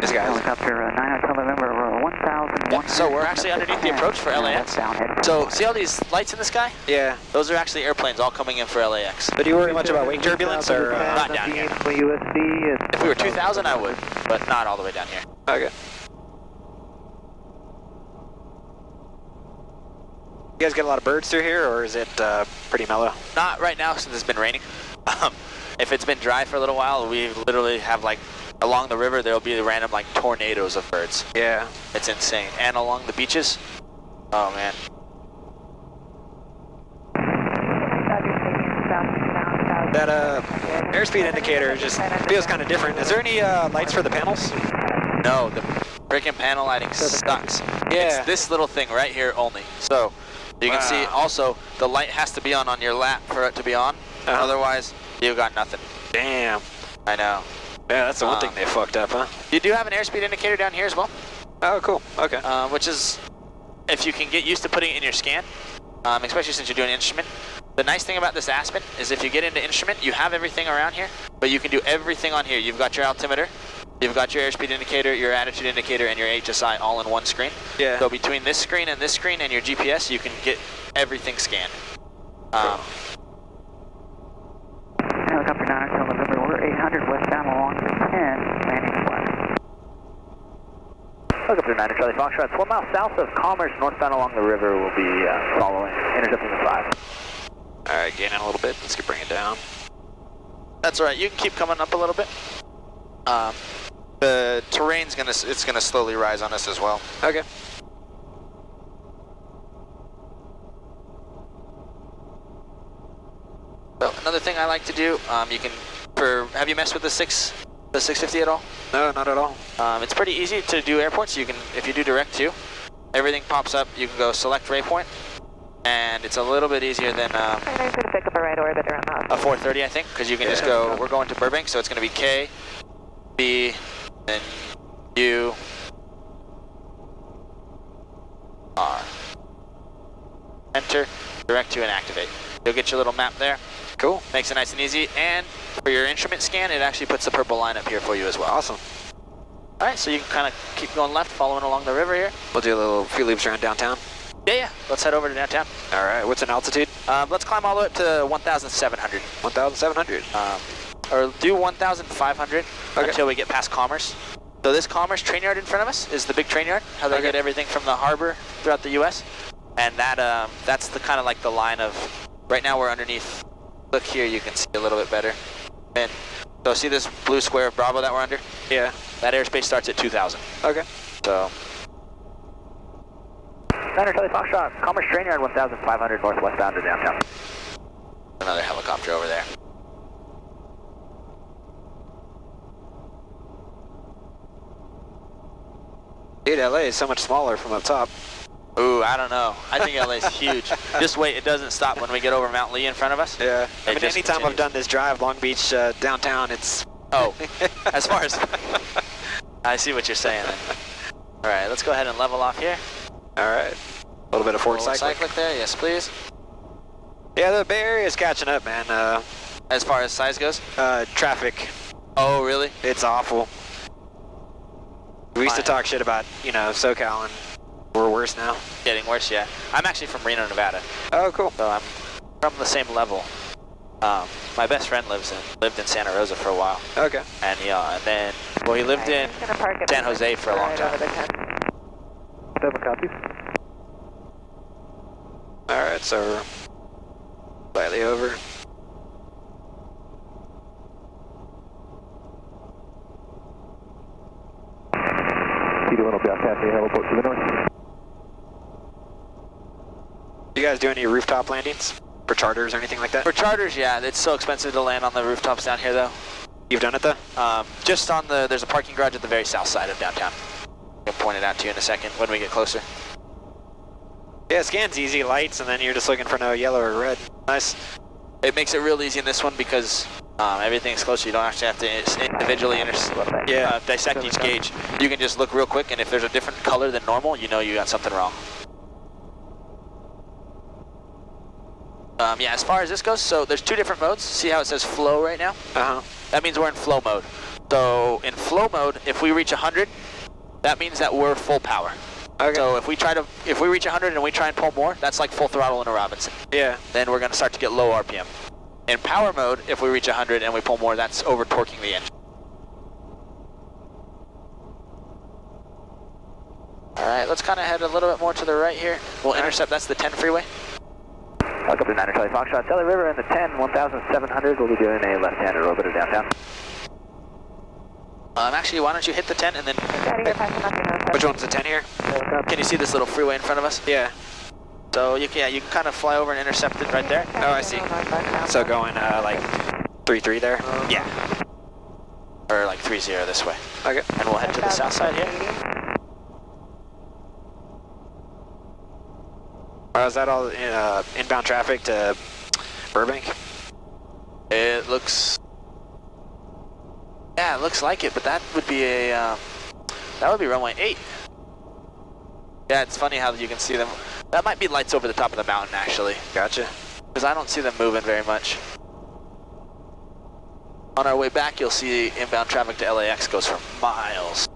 C: This guy's
F: Helicopter 9 Hotel November 1000.
D: Yeah, so we're actually underneath the approach for LAX. So see all these lights in the sky?
C: Yeah.
D: Those are actually airplanes all coming in for LAX.
C: But do you worry much about wing turbulence or
D: not down here? If we were 2,000, I would, but not all the way down here.
C: Okay. You guys get a lot of birds through here, or is it pretty mellow?
D: Not right now since it's been raining. If it's been dry for a little while, we literally have like, along the river, there'll be random like tornadoes of birds.
C: Yeah.
D: It's insane. And along the beaches, oh man.
C: That airspeed indicator just feels kind of different. Is there any lights for the panels?
D: No, the freaking panel lighting sucks.
C: Yeah.
D: It's this little thing right here only. So you can see also the light has to be on your lap for it to be on. Otherwise, you got nothing.
C: Damn.
D: I know.
C: Yeah, that's the one thing they fucked up, huh?
D: You do have an airspeed indicator down here as well.
C: Oh, cool. Okay.
D: Which is, if you can get used to putting it in your scan, especially since you're doing instrument. The nice thing about this Aspen is if you get into instrument, you have everything around here, but you can do everything on here. You've got your altimeter, you've got your airspeed indicator, your attitude indicator, and your HSI all in one screen.
C: Yeah.
D: So between this screen and your GPS, you can get everything scanned.
F: Helicopter 9 Hotel November, we're 800 westbound along the 10, landing flat.
G: Helicopter 9 Charlie Foxtrot, 1 mile south of Commerce, northbound along the river will be following, intercepting the 5.
C: Alright, gain in a little bit. Let's bring it down.
D: That's all right. You can keep coming up a little bit. The terrain's gonna slowly rise on us as well.
C: Okay.
D: So another thing I like to do, you can, have you messed with the 650 at all?
C: No, not at all.
D: It's pretty easy to do airports. You can, if you do direct to, everything pops up. You can go select waypoint, and it's a little bit easier than
F: I'm going to pick up a right orbit around
D: a 430, I think, because you can just go. We're going to Burbank, so it's going to be K, B, then U, R. Enter, direct to, and activate. You'll get your little map there.
C: Cool.
D: Makes it nice and easy. And for your instrument scan, it actually puts the purple line up here for you as well.
C: Awesome.
D: All right, so you can kind of keep going left, following along the river here.
C: We'll do a few loops around downtown.
D: Yeah. Let's head over to downtown.
C: All right. What's an altitude?
D: Let's climb all the way up to 1,700.
C: 1,700.
D: Or do 1,500 until we get past Commerce. So this Commerce train yard in front of us is the big train yard, how they get everything from the harbor throughout the U.S. And that's the kind of like the line of, right now we're underneath. Look here, you can see a little bit better. And so see this blue square of Bravo that we're under?
C: Yeah.
D: That airspace starts at 2,000.
C: Okay.
D: So.
G: 9 Charlie Foxtrot, Commerce train yard 1,500 northwestbound to downtown.
D: Another helicopter over there.
C: Dude, LA is so much smaller from up top.
D: Ooh, I don't know. I think LA's huge. Just wait, it doesn't stop when we get over Mount Lee in front of us.
C: Yeah. I mean, anytime
D: continues.
C: I've done this drive, Long Beach, downtown, it's...
D: Oh, as far as... I see what you're saying then. All right, let's go ahead and level off here.
C: All right. A little bit of forward cyclic
D: there, yes please.
C: Yeah, the Bay Area is catching up, man.
D: As far as size goes?
C: Traffic.
D: Oh, really?
C: It's awful. We used to talk shit about, you know, SoCal, and we're worse now.
D: Getting worse, yeah. I'm actually from Reno, Nevada.
C: Oh, cool.
D: So I'm from the same level. My best friend lived in Santa Rosa for a while.
C: Okay.
D: And and then, well, he lived in San Jose for a long time.
G: Copy.
C: All right, so we're slightly over.
G: P21 will be off Cafe heliport to the north.
C: You guys do any rooftop landings? For charters or anything like that?
D: For charters, yeah. It's so expensive to land on the rooftops down here, though.
C: You've done it, though?
D: Just on there's a parking garage at the very south side of downtown. I'll point it out to you in a second when we get closer.
C: Yeah, scan's easy, lights, and then you're just looking for no yellow or red. Nice.
D: It makes it real easy in this one because everything's closer. You don't actually have to individually dissect each gauge. You can just look real quick, and if there's a different color than normal, you know you got something wrong. Yeah, as far as this goes, so there's two different modes. See how it says flow right now?
C: Uh-huh.
D: That means we're in flow mode. So in flow mode, if we reach 100, that means that we're full power.
C: Okay.
D: So if we reach 100 and we try and pull more, that's like full throttle in a Robinson.
C: Yeah.
D: Then we're going to start to get low RPM. In power mode, if we reach 100 and we pull more, that's over torquing the engine. All right, let's kind of head a little bit more to the right here. We'll intercept. That's the 10 freeway.
G: Helicopter 9 Charlie Foxtrot, Sally River, and the 10, 1700, we'll be doing a left-hander orbiter downtown.
D: Actually, why don't you hit the 10 and then...
C: Which one's the 10 here?
D: Can you see this little freeway in front of us?
C: Yeah.
D: So you can kind of fly over and intercept it right there.
C: Oh, I see. So going like 3-3 there?
D: Yeah. Or like 3-0 this way.
C: Okay.
D: And we'll head to the south side here.
C: Is that all inbound traffic to Burbank?
D: It looks... Yeah, it looks like it, but that would be that would be runway 8. Yeah, it's funny how you can see them. That might be lights over the top of the mountain, actually.
C: Gotcha.
D: Because I don't see them moving very much. On our way back, you'll see inbound traffic to LAX goes for miles.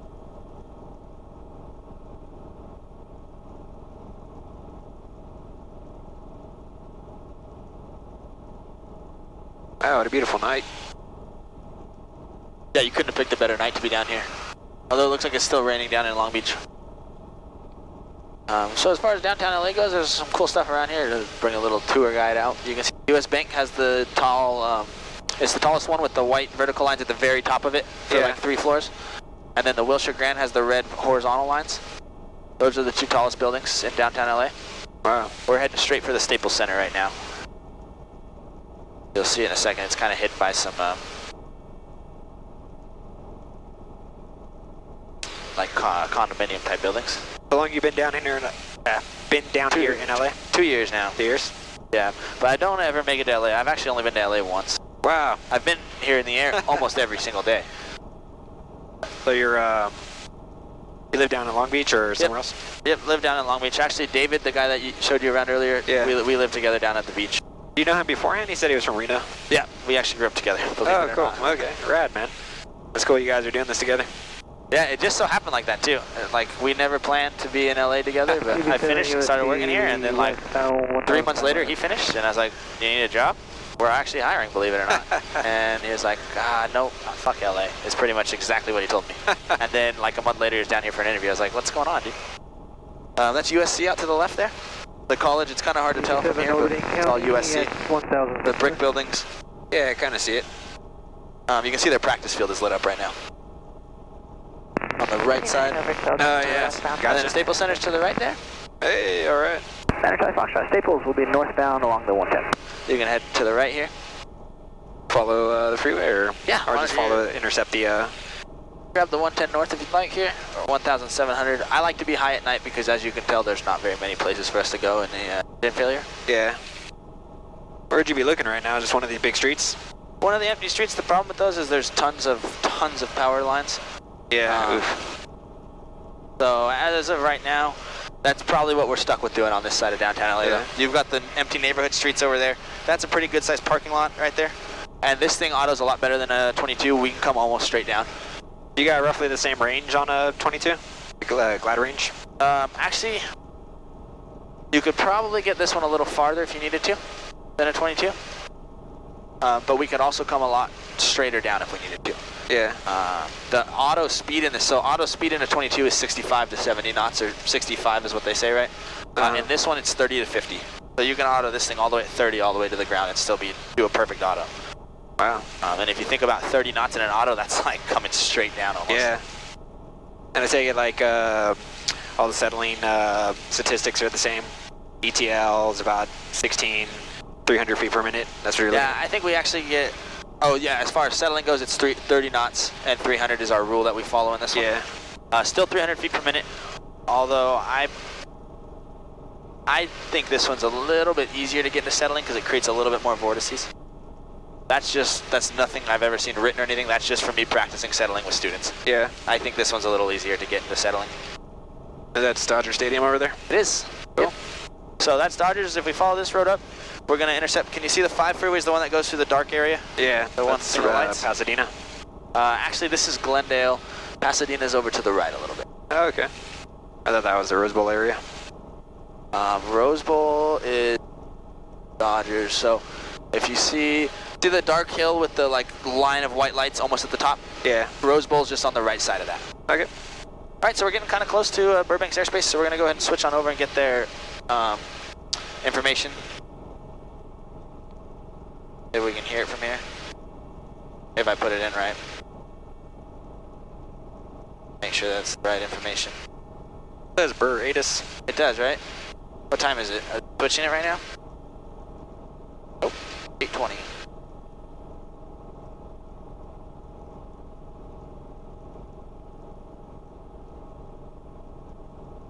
C: Oh, what a beautiful night.
D: Yeah, you couldn't have picked a better night to be down here. Although it looks like it's still raining down in Long Beach. So as far as downtown LA goes, there's some cool stuff around here to bring a little tour guide out. You can see US Bank has the tall, it's the tallest one with the white vertical lines at the very top of it for like 3 floors. And then the Wilshire Grand has the red horizontal lines. Those are the 2 tallest buildings in downtown LA.
C: Wow.
D: We're heading straight for the Staples Center right now. You'll see in a second, it's kind of hidden by some like condominium type buildings.
C: How long have you been down here in LA?
D: 2 years now.
C: 2 years?
D: Yeah, but I don't ever make it to LA. I've actually only been to LA once.
C: Wow.
D: I've been here in the air almost every single day.
C: So you're, you live down in Long Beach or somewhere else?
D: Yep, live down in Long Beach. Actually, David, the guy that showed you around earlier, we live together down at the beach.
C: Do you know him beforehand? He said he was from Reno.
D: Yeah, we actually grew up together.
C: Oh, cool. Okay, rad, man. That's cool you guys are doing this together.
D: Yeah, it just so happened like that too. Like we never planned to be in LA together, but I finished and started working here, and then like 3 months later he finished, and I was like, "You need a job? We're actually hiring, believe it or not." And he was like, "Nope, fuck LA." It's pretty much exactly what he told me. And then like a month later he was down here for an interview. I was like, "What's going on, dude?" That's USC out to the left there. The college, it's kind of hard to tell from here, but it's all USC. The brick buildings.
C: Yeah, I kind of see it.
D: You can see their practice field is lit up right now. On the right side.
C: Oh, yeah.
D: Gotcha. And then Staples Center's to the right there.
C: Hey, all right.
G: Center Charlie Foxtrot, Staples will be northbound along the 110.
D: You can head to the right here.
C: Follow the freeway, or
D: yeah,
C: or just intercept the.
D: Grab the 110 north if you'd like here, or 1,700. I like to be high at night because, as you can tell, there's not very many places for us to go in the engine failure.
C: Yeah. Where'd you be looking right now? Just one of these big streets?
D: One of the empty streets. The problem with those is there's tons of power lines.
C: Yeah.
D: So as of right now, that's probably what we're stuck with doing on this side of downtown LA.
C: Yeah.
D: You've got the empty neighborhood streets over there. That's a pretty good sized parking lot right there. And this thing auto's a lot better than a 22. We can come almost straight down.
C: You got roughly the same range on a 22? Glad range?
D: Actually, you could probably get this one a little farther if you needed to than a 22. But we could also come a lot straighter down if we needed to.
C: Yeah.
D: The auto speed in this, so auto speed in a 22 is 65 to 70 knots, or 65 is what they say, right? In this one, it's 30 to 50. So you can auto this thing all the way at 30 all the way to the ground and still do a perfect auto.
C: Wow.
D: And if you think about 30 knots in an auto, that's like coming straight down almost.
C: Yeah. And I take it like all the settling statistics are the same. ETL is about 16, 300 feet per minute. That's what you're looking
D: I think we actually get. Oh yeah, as far as settling goes, it's 30 knots, and 300 is our rule that we follow in this one.
C: Yeah.
D: Still 300 feet per minute. Although I think this one's a little bit easier to get into settling because it creates a little bit more vortices. That's nothing I've ever seen written or anything. That's just from me practicing settling with students.
C: Yeah.
D: I think this one's a little easier to get into settling.
C: That's Dodger Stadium over there?
D: It is.
C: Cool.
D: Yep. So that's Dodgers. If we follow this road up, we're going to intercept. Can you see the 5 freeway is the one that goes through the dark area?
C: Yeah.
D: The one through the lights?
C: Pasadena.
D: Actually, this is Glendale. Pasadena's over to the right a little bit.
C: Oh, okay. I thought that was the Rose Bowl area.
D: Rose Bowl is Dodgers. So if you see the dark hill with the line of white lights almost at the top?
C: Yeah.
D: Rose Bowl's just on the right side of that.
C: Okay.
D: All right, so we're getting kind of close to Burbank's airspace, so we're going to go ahead and switch on over and get their information. If we can hear it from here. If I put it in right. Make sure that's the right information.
C: It says Burratus.
D: It does, right? What time is it? Are you switching it right now? Nope. 8:20.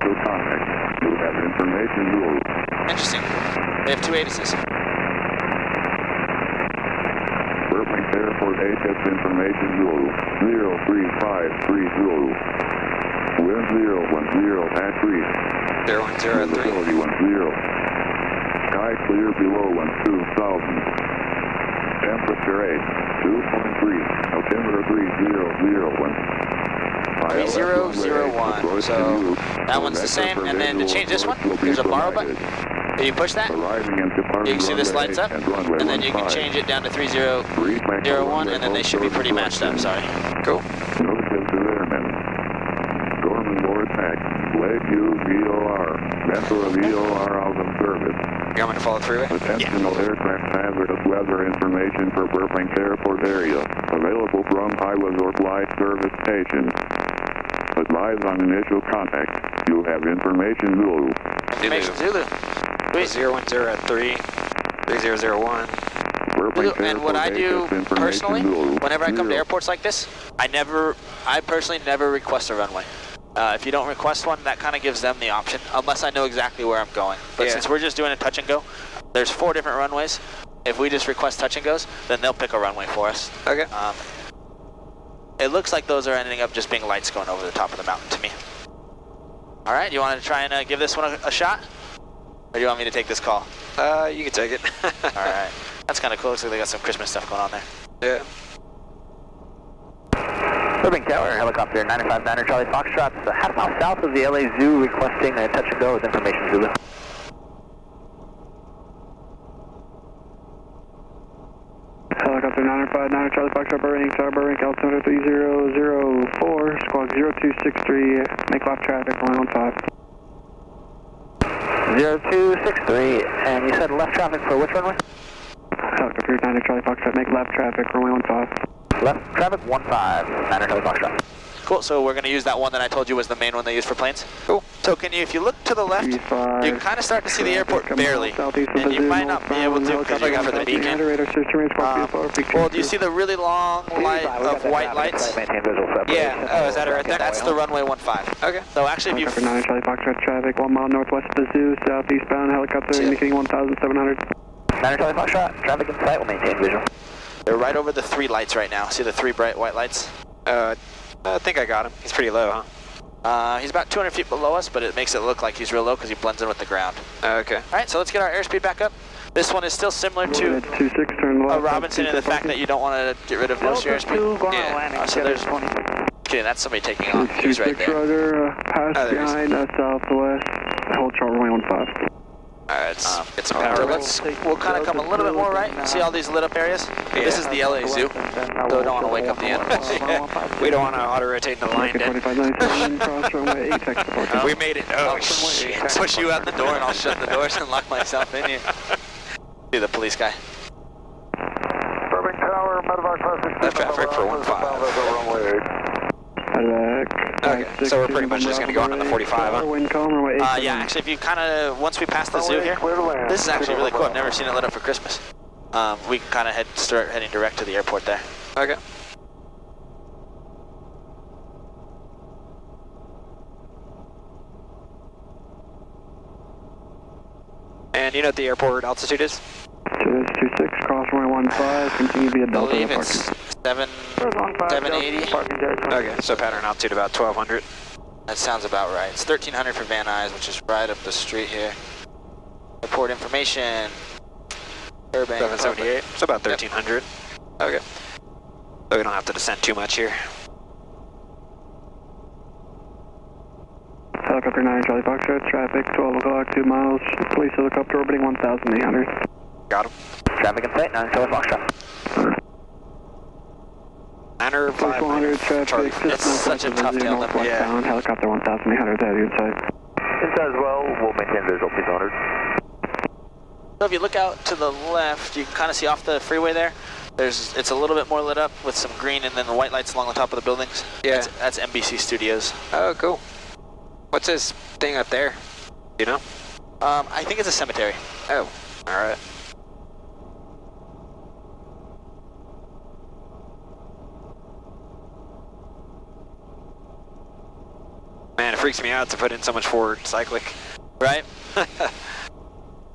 E: You have information rule.
D: Interesting. They have 2 ATISes.
E: Burbank Airport HS information rule 03530. Wind 010 at 3.
C: 010 at 3.
E: Visibility 10. Sky clear below 12,000. Temperature 2.3. Altimeter 3001.
D: 3001. So that one's the same. And then to change this one, there's a borrow button. If you push that, you can see this lights up, and then you can change it down to 3001, and then they should be pretty matched up. Sorry.
C: Cool.
E: Notice to airmen. Dorman vortex. Lakeview VOR. Ventura VOR out of service.
C: You want me to follow the freeway?
E: Attentional aircraft hazardous weather information for Burbank Airport area. Available from Highways or Flight Service Station. Advise on initial contact. You have information Zulu.
D: Information Zulu. Sweet.
C: 010 at 3. 3001.
D: And what I do personally, whenever I come to airports like this, I personally never request a runway. If you don't request one, that kind of gives them the option, unless I know exactly where I'm going. But since we're just doing a touch and go, there's 4 different runways. If we just request touch and goes, then they'll pick a runway for us.
C: Okay.
D: It looks like those are ending up just being lights going over the top of the mountain to me. All right, you want to try and give this one a shot? Or do you want me to take this call?
C: You can take it.
D: All right. That's kind of cool. Looks like they got some Christmas stuff going on there.
C: Yeah.
G: Burbank Tower, helicopter 959er Charlie Foxtrot, half a mile south of the LA Zoo, requesting a touch and go with information Zulu.
H: Helicopter 959er Charlie Foxtrot, Burbank Tower, Burbank, altimeter 3004, squawk 0263, make left traffic, runway 15.
G: 0263, and you said left traffic for which runway?
H: Helicopter 9er Charlie Foxtrot, make left traffic, runway 15.
G: Left traffic 15, 9er Charlie Foxtrot.
D: Cool, so we're going to use that one that I told you was the main one they use for planes.
C: Cool.
D: So if you look to the left, you can kind of start to see the airport barely. And you might not be able to because you got for the beacon. Well, do you see the really long light of white lights?
C: Yeah. Oh, is that it right there?
D: That's the runway 15.
C: Okay.
D: So actually, if you...
H: Helicopter 9 Charlie Foxtrot traffic, 1 mile northwest of the zoo, southeastbound helicopter indicating 1,700.
G: 9er Charlie Foxtrot, traffic in sight will maintain visual.
D: They're right over the 3 lights right now. See the 3 bright white lights?
C: I think I got him. He's pretty low, huh?
D: He's about 200 feet below us, but it makes it look like he's real low because he blends in with the ground.
C: Okay.
D: All right, so let's get our airspeed back up. This one is still similar to
H: 26, turn left,
D: Robinson in the fact that you don't want to get rid of most of your airspeed. Yeah. So there's... Okay, that's somebody taking off. He's right there.
H: Rudder, pass behind, southwest, hold chart runway 15.
C: Alright, get some power.
D: So we'll kind of come a little bit more right. See all these lit up areas? Yeah. This is the LA Zoo, so we don't want to wake up the animals.
C: We don't want to auto-rotate in the line, We made it. Oh, shit.
D: Push you out the door and I'll shut the doors and lock myself in here. See the police guy.
E: Burbank Tower, medevac traffic.
C: Left traffic for 15.
H: Okay,
C: Okay, so we're pretty much just going to go on the 45, huh?
H: Wind calm, runway 8.
D: Yeah, actually, if you kind of, once we pass the zoo here, this is actually really cool. I've never seen it lit up for Christmas. We can kind of start heading direct to the airport there.
C: Okay. And you know what the airport altitude is?
H: 26, cross runway 15, continue via
D: I
H: Delta.
D: believe it's 780.
C: Okay, so pattern altitude about 1200.
D: That sounds about right. It's 1300 for Van Nuys, which is right up the street here. Airport information. Burbank.
C: 778, so about 1300. Yep. Okay. So we don't have to descend too much here.
H: Helicopter 9, Charlie Foxtrot, traffic 12 o'clock, 2 miles. Police helicopter orbiting 1,800.
C: Got him.
G: Traffic in sight, 9 Charlie Foxtrot.
H: 400 traffic.
D: It's such a tough tail limit.
H: Yeah. Helicopter 1,800 to your side.
G: Inside as well, we'll maintain visual, please, honored.
D: So if you look out to the left, you can kind of see off the freeway there. It's a little bit more lit up with some green and then the white lights along the top of the buildings.
C: Yeah.
D: That's NBC Studios.
C: Oh, cool. What's this thing up there? Do you know?
D: I think it's a cemetery.
C: Oh, all right. Man, it freaks me out to put in so much forward cyclic.
D: Right?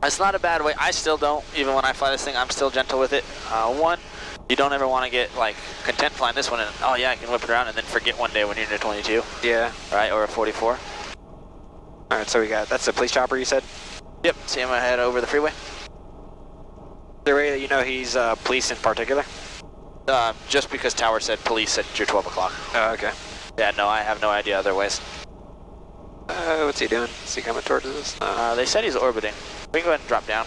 D: It's not a bad way. I still don't, even when I fly this thing, I'm still gentle with it. One, you don't ever want to get like content flying this one and, oh yeah, I can whip it around and then forget one day when you're in a 22.
C: Yeah.
D: Right, or a 44.
C: All right, so we got, that's the police chopper you said?
D: Yep, see him ahead over the freeway.
C: Is there a way that you know he's police in particular?
D: Just because Tower said police at your 12 o'clock.
C: Oh, okay.
D: Yeah, no, I have no idea otherwise.
C: What's he doing? Is he coming towards us?
D: They said he's orbiting. We can go ahead and drop down.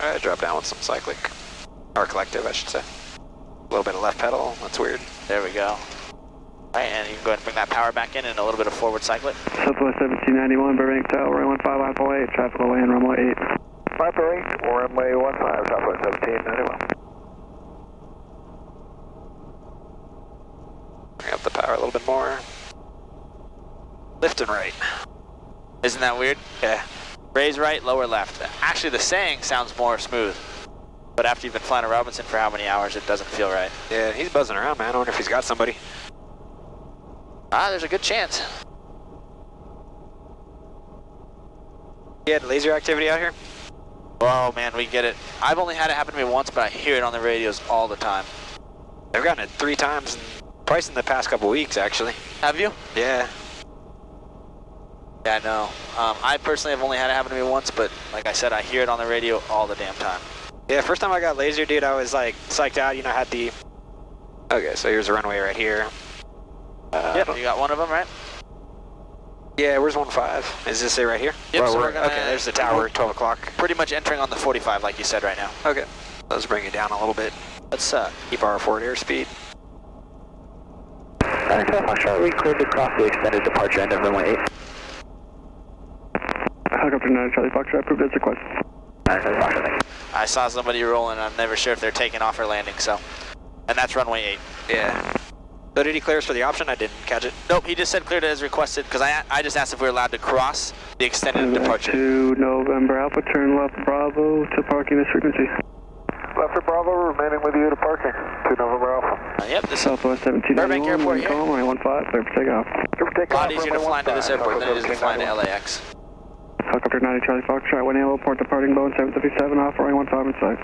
C: All right, drop down with some cyclic. Or collective, I should say. A little bit of left pedal, that's weird.
D: There we go. All right, and you can go ahead and bring that power back in and a little bit of forward cyclic.
H: Southwest 1791, Burbank Tower, runway 15, line 48, traffic away in runway 8.
G: 548, runway 15, Southwest 1791.
C: Bring up the power a little bit more. Lift and right.
D: Isn't that weird?
C: Yeah.
D: Raise right, lower left. Actually, the saying sounds more smooth. But after you've been flying a Robinson for how many hours, it doesn't feel right.
C: Yeah, he's buzzing around, man. I wonder if he's got somebody.
D: There's a good chance.
C: You had laser activity out here?
D: Oh man, we get it. I've only had it happen to me once, but I hear it on the radios all the time.
C: I've gotten it 3 times, twice in the past couple weeks, actually.
D: Have you?
C: Yeah.
D: Yeah, no. I personally have only had it happen to me once, but like I said, I hear it on the radio all the damn time.
C: Yeah, first time I got laser, dude, I was like psyched out. You know, I had the... Okay, so here's the runway right here.
D: Yep, you got one of them, right?
C: Yeah, where's 15? Is this it right here?
D: Yep,
C: well,
D: so we're gonna...
C: Okay, there's the tower, 12 o'clock.
D: Pretty much entering on the 45, like you said right now.
C: Okay, let's bring it down a little bit.
D: Let's
C: keep our forward airspeed.
G: Foxtrot, we cleared to cross the extended departure end of runway 8.
H: Helicopter 9, Charlie Foxtrot, approved as request.
G: 9 Charlie Foxtrot, thank you.
D: I saw somebody rolling, I'm never sure if they're taking off or landing, so. And that's runway 8.
C: Yeah. So did he clear us for the option? I didn't catch it.
D: Nope, he just said cleared as requested, because I just asked if we were allowed to cross the extended departure.
H: To November Alpha, turn left Bravo to parking this frequency.
E: Left for Bravo, remaining with you to parking. To November Alpha.
D: Yep, this is
H: Southwest 1791,
D: Burbank Airport here.
H: Runway 15, clear for takeoff.
D: a lot easier to fly into this airport than it is to fly into LAX.
H: Helicopter 90, Charlie Foxtrot, 1 Yellow, port departing Boeing 757, off runway 15 in sight.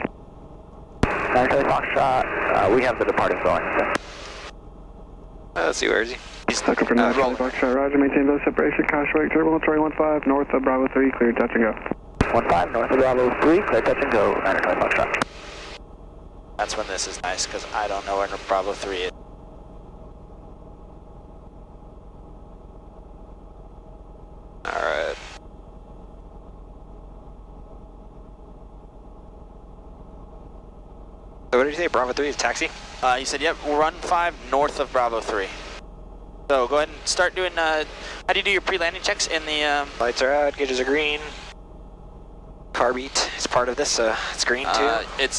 G: 9 Charlie Foxtrot, we have the departing Boeing.
C: Let's see, where is he?
H: Helicopter 9, Charlie Foxtrot, roger, maintain those separation, caution rate, turbulence, runway 15, north of Bravo 3, clear, touch and go.
G: 15, north of Bravo 3, clear, touch and go, 9 Charlie Foxtrot.
D: That's when this is nice, because I don't know where Bravo 3 is.
C: Alright. So what did you say, Bravo 3 is taxi?
D: He said, yep, run 5 north of Bravo 3. So go ahead and start doing, how do you do your pre-landing checks in the,
C: Lights are out, gauges are green. Car beat is part of this, it's green too.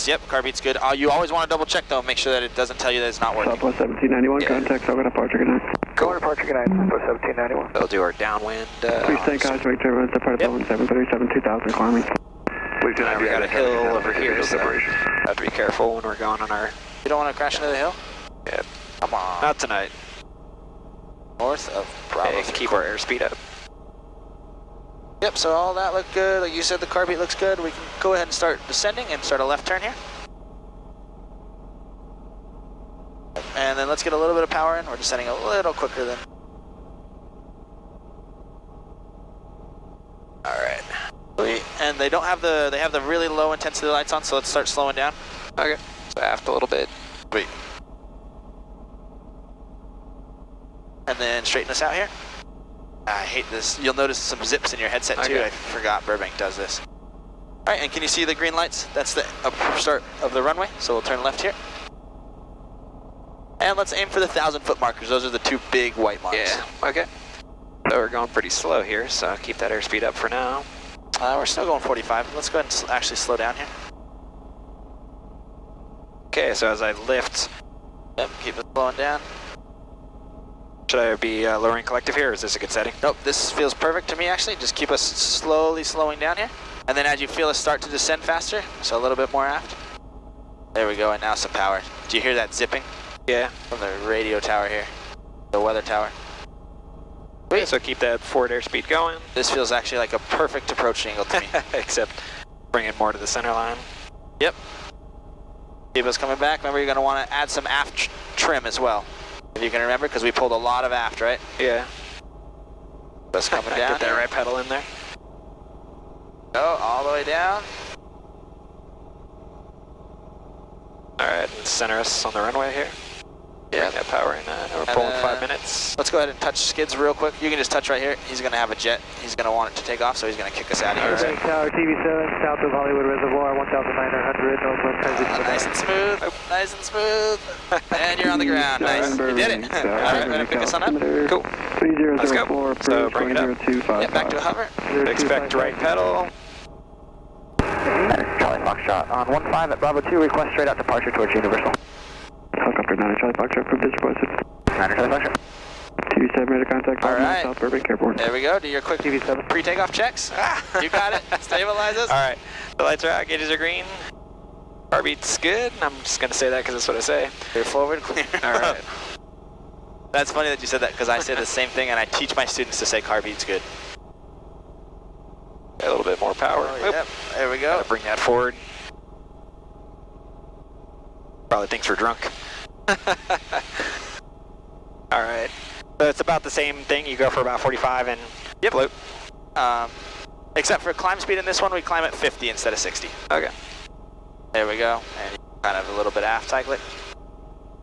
D: Yep, car beat's good. You always want to double check though, make sure that it doesn't tell you that it's not working.
H: Southwest 1791,
C: Yeah.
H: contact, Southern departure, good night.
C: Cool.
G: Departure, good night, 1791.
C: They'll do our downwind.
H: Please take guys, wait turbulence, departure Boeing 737, 2000, climbing.
C: We got a hill over here, so have to be careful when we're going on our...
D: You don't want to crash into the hill?
C: Yeah,
D: Come on.
C: not tonight.
D: North of Bravo.
C: Okay, keep our airspeed up.
D: Yep, so all that looked good. Like you said, the car beat looks good. We can go ahead and start descending and start a left turn here. And then let's get a little bit of power in. We're descending a little quicker than... Alright. And they don't have the, they have the really low intensity lights on, so let's start slowing down.
C: Okay, so aft a little bit.
D: Sweet. And then straighten us out here. I hate this. You'll notice some zips in your headset too.
C: Okay.
D: I forgot Burbank does this. Alright, and can you see the green lights? That's the start of the runway, so we'll turn left here. And let's aim for the 1,000-foot markers. Those are the two big white marks.
C: Yeah, okay. So we're going pretty slow here, so keep that airspeed up for now.
D: We're still going 45. Let's go ahead and actually slow down here.
C: Okay, so as I lift,
D: Yep, keep it slowing down.
C: should I be lowering collective here, or is this a good setting?
D: Nope, this feels perfect to me actually. Just keep us slowly slowing down here. And then as you feel us start to descend faster, so a little bit more aft. There we go, and now some power. Do you hear that zipping?
C: Yeah.
D: From the radio tower here, the weather tower.
C: Wait, so keep that forward airspeed going.
D: This feels actually like a perfect approach angle to me.
C: Except bring it more to the center line.
D: Yep. Keep us coming back. Remember, you're going to want to add some aft trim as well. If you can remember, because we pulled a lot of aft, right?
C: Yeah.
D: Just coming down.
C: Get that right pedal in there.
D: Go all the way down.
C: Alright, center us on the runway here.
D: Yeah.
C: Bring that power in. We're pulling 5 minutes.
D: Let's go ahead and touch skids real quick. You can just touch right here. He's going to have a jet. He's going to want it to take off, so he's going to kick us out of here.
G: Burbank Tower, TV7, south of Hollywood Reservoir, 1,900, northwest transition.
D: Nice and smooth. Nice and smooth. And you're on the ground. Nice. You did it. All right, go ahead and pick us on up.
C: Cool.
H: 3004,
C: So bring it up.
H: 0255.
D: Yep, back to a hover.
C: Expect right pedal.
G: Charlie Foxtrot on 15 at Bravo 2, request straight out departure towards Universal.
H: Helicopter 9 Charlie Foxtrot, approved as requested.
G: 9 Charlie Foxtrot.
H: TV7 radar contact,
D: All right.
H: South Burbank Airport.
D: There we go. Do your quick
G: TV7.
D: pre-takeoff checks. You got it. Stabilize us.
C: Alright, the lights are out, gauges are green. Car beat's good. I'm just going to say that because that's what I say.
D: Clear forward, clear.
C: Alright.
D: That's funny that you said that because I say the same thing and I teach my students to say car beat's good.
C: A little bit more power.
D: Oh, yep. There we go.
C: Gotta bring that forward. Probably thinks we're drunk. Alright. So it's about the same thing. You go for about 45 and float.
D: Except for climb speed in this one, we climb at 50 instead of 60.
C: Okay.
D: There we go. And kind of a little bit aft cycle it.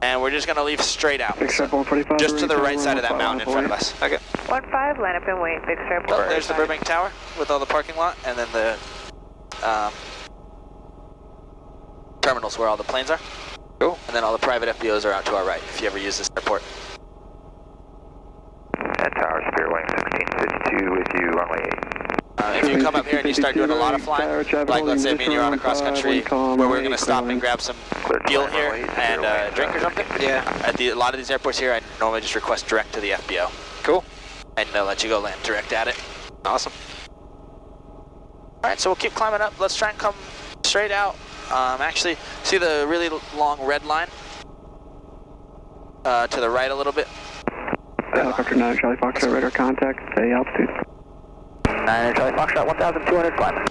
D: And we're just going to leave straight out.
H: Except 145.
D: Just to the right side of that mountain in front of us.
C: Okay.
F: 15, line up and wait, big stripe.
D: Oh, there's the Burbank Tower with all the parking lot, and then the terminals where all the planes are.
C: Cool.
D: And then all the private FBOs are out to our right, if you ever use this airport.
G: And Tower, Spirit Wing 1652 with you, runway 8.
D: If you come up here and you start doing a lot of flying, like let's say me and you're on a cross country where we're going to stop and grab some fuel here and drink or something.
C: Yeah.
D: At a lot of these airports here, I normally just request direct to the FBO.
C: Cool.
D: And they'll let you go land direct at it.
C: Awesome.
D: Alright, so we'll keep climbing up. Let's try and come straight out. Actually, see the really long red line? To the right a little bit.
H: Helicopter 9 Charlie Foxtrot, radar contact, stay altitude.
G: 9 Charlie Foxtrot, 1,200 climb.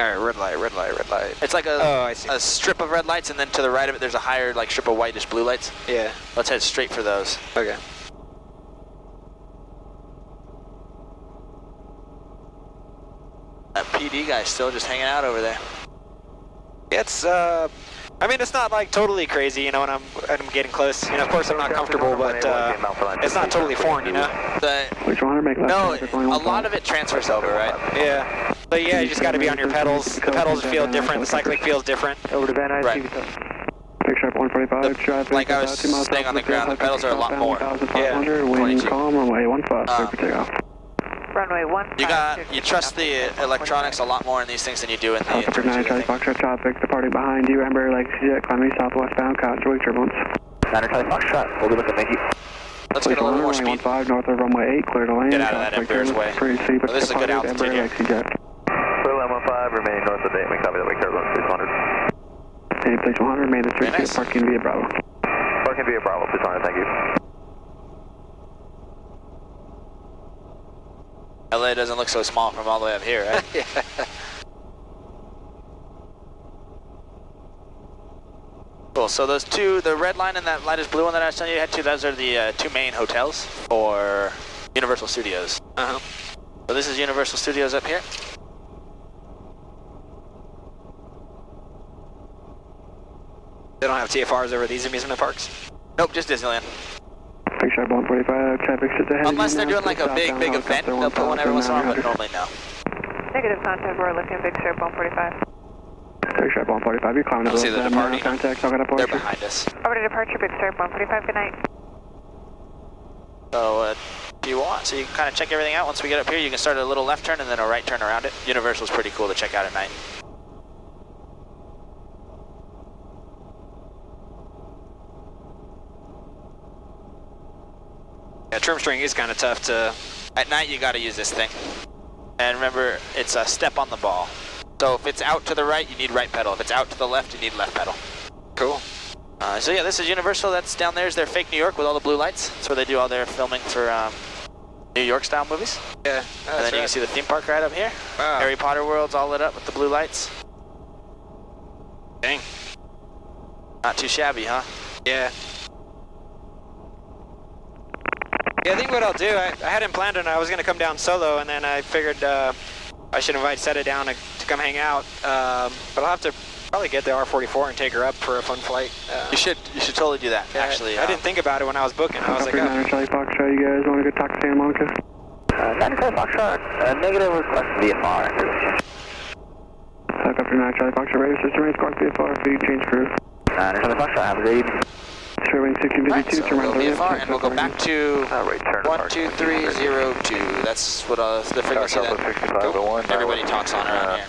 C: Alright, red light, red light, red light.
D: It's like
C: I see.
D: a strip of red lights, and then to the right of it there's a higher like strip of whitish blue lights.
C: Yeah.
D: Let's head straight for those.
C: Okay.
D: That PD guy's still just hanging out over there.
C: It's, I mean, it's not like totally crazy, you know, when I'm getting close. You know, of course I'm not comfortable, but it's not totally foreign, you know?
H: Which one to make left?
D: No, a lot of it transfers over, right?
C: Yeah. But yeah, you just got to be on your pedals. The pedals feel different. The cycling feels different.
G: Over to Van Nuys,
D: Right.
H: Picture up 145, drive.
D: Like I was staying on the ground, the pedals are a lot more.
C: Yeah.
H: Wind
D: 22.
H: calm, runway 15, clear for takeoff.
F: Runway 15.
D: You trust the electronics a lot more in these things than you do in the
H: Helicopter 9 Charlie Foxtrot, traffic departing behind you, Embraer Legacy Jet, climbing southwestbound, caution, wake turbulence.
G: Niner Charlie Foxtrot, we'll be looking, thank you.
D: Let's get a little more speed.
H: 15 north of runway 8, clear to land.
D: Get out of that Emperor's way. Well, this is a good altitude here.
E: Clear land 15, remaining north of 8, make copy that way, Carolina, please 100.
H: Any place 100, remain at 3
D: Very nice.
H: parking via Bravo.
E: Parking via Bravo, please 100, thank you.
D: LA doesn't look so small from all the way up here, right?
C: Yeah.
D: Cool, so those two, the red line and that lightest blue one that I was telling you head to, those are the two main hotels for Universal Studios.
C: Uh-huh.
D: So this is Universal Studios up here.
C: They don't have TFRs over these amusement parks?
D: Nope, just Disneyland.
H: Picture 145, traffic sits ahead.
D: Unless they're doing like a big event, they'll put one every once in a while, but normally no.
F: Negative contact, we're looking at Big Sur 145.
H: Picture 145, you're climbing
C: I'll see the departing.
H: Contact, I'll get a
D: They're
H: portion.
D: behind us.
F: Over to departure, Big Sur 145, good night.
D: So if you want, so you can kind of check everything out. Once we get up here, you can start a little left turn and then a right turn around it. Universal's pretty cool to check out at night.
C: Yeah, trim string is kind of tough to...
D: At night, you got to use this thing. And remember, it's a step on the ball. So if it's out to the right, you need right pedal. If it's out to the left, you need left pedal.
C: Cool.
D: So yeah, this is Universal. That's down there is their fake New York with all the blue lights. That's where they do all their filming for New York style movies.
C: Yeah,
D: And then you can see the theme park right up here.
C: Wow.
D: Harry Potter World's all lit up with the blue lights.
C: Dang.
D: Not too shabby, huh?
C: Yeah. Yeah, I think what I'll do, I hadn't planned on, I was going to come down solo, and then I figured I should invite Seta down to come hang out. But I'll have to probably get the R44 and take her up for a fun flight.
D: You should totally do that,
C: Yeah,
D: actually.
C: I didn't think about it when I was booking. I was like,
H: Niner
C: oh.
H: Charlie Foxtrot, you guys want to go talk to Santa Monica?
G: Niner Charlie Foxtrot, negative request VFR.
H: Helicopter 9 Charlie Foxtrot, radio system range, squawk VFR, feed, change crew.
G: Niner Charlie Foxtrot, have a great evening.
H: Sure, wing 1652,
D: Alright, so
H: turn
D: we'll
H: right
D: go VFR and we'll go back to
E: Right turn.
D: 12302. That's what the frequency that everybody talks on around here.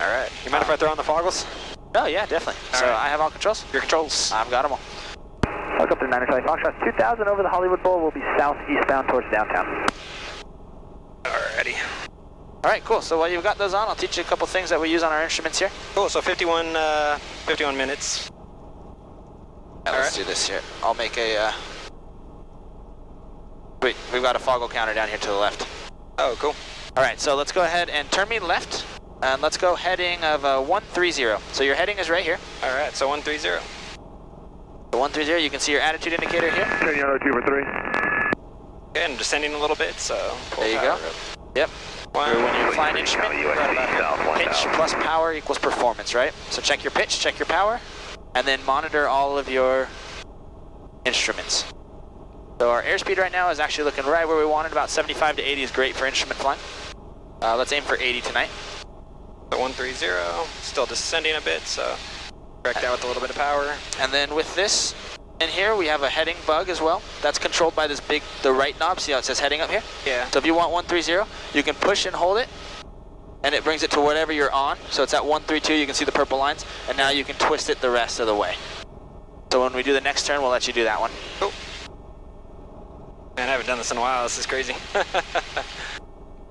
C: Alright. You mind if I throw on the foggles?
D: Oh yeah, definitely.
C: All
D: So
C: right.
D: I have all controls.
C: Your controls.
D: I've got them all.
G: Helicopter 9 Charlie Foxtrot, 2000 over the Hollywood Bowl, will be southeastbound towards downtown.
C: Alrighty.
D: All right, cool. So while you've got those on, I'll teach you a couple things that we use on our instruments here.
C: Cool, so 51 minutes.
D: Yeah, let's do this here. I'll make a... Wait, we've got a foggle counter down here to the left.
C: Oh, cool.
D: All right, so let's go ahead and turn me left. And let's go heading of 130. So your heading is right here.
C: Alright, so 130.
D: The 130, you can see your attitude indicator here.
E: Turn yellow 2 for 3.
C: Okay, and descending a little bit, so... pull
D: There you
C: power
D: go.
C: up.
D: Yep.
C: One.
D: When you're flying instrument, pitch plus power equals performance, right? So check your pitch, check your power, and then monitor all of your instruments. So our airspeed right now is actually looking right where we wanted. About 75 to 80 is great for instrument flying. Let's aim for 80 tonight.
C: So 130, still descending a bit, so correct that with a little bit of power.
D: And then with this in here, we have a heading bug as well. That's controlled by this the right knob. See how it says heading up here?
C: Yeah.
D: So if you want 130, you can push and hold it, and it brings it to whatever you're on. So it's at 132, you can see the purple lines, and now you can twist it the rest of the way. So when we do the next turn, we'll let you do that one.
C: Cool. Man, I haven't done this in a while, this is crazy.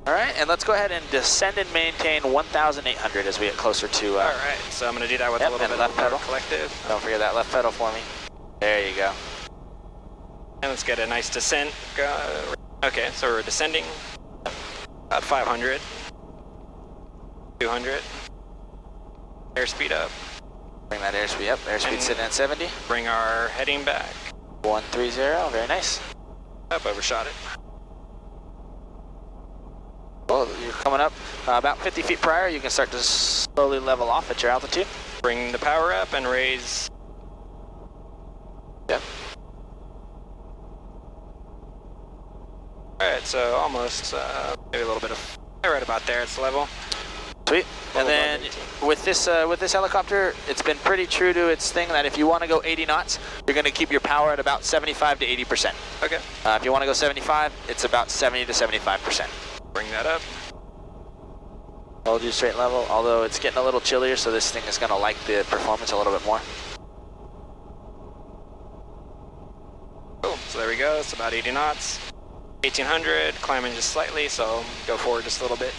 D: All right, and let's go ahead and descend and maintain 1,800 as we get closer to...
C: All right, so I'm going to do that with a little bit
D: left
C: of
D: pedal.
C: collective.
D: Don't forget that left pedal for me. There you go.
C: And let's get a nice descent. Okay, so we're descending. About 500. 200. Airspeed up.
D: Bring that airspeed up. Airspeed sitting at 70.
C: Bring our heading back.
D: 130, very nice.
C: Up, overshot it.
D: Well, you're coming up about 50 feet prior. You can start to slowly level off at your altitude.
C: Bring the power up and raise.
D: Yep.
C: Alright, so almost, maybe a little bit of, right about there, it's level.
D: Sweet. And then with this helicopter, it's been pretty true to its thing that if you want to go 80 knots, you're going to keep your power at about 75 to 80%.
C: Okay.
D: If you want to go 75, it's about 70 to 75%.
C: Bring that up.
D: Hold you straight level, although it's getting a little chillier, so this thing is going to like the performance a little bit more.
C: Cool, so there we go, it's about 80 knots. 1800, climbing just slightly, so go forward just a little bit.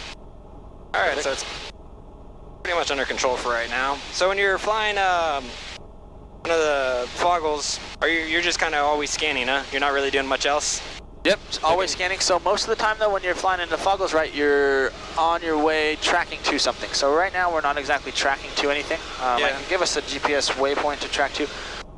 C: Alright, so it's pretty much under control for right now. So when you're flying one of the foggles, you're just kind of always scanning, huh? You're not really doing much else?
D: Yep, always scanning. So most of the time though, when you're flying into foggles, right, you're on your way tracking to something. So right now we're not exactly tracking to anything. I can give us a GPS waypoint to track to.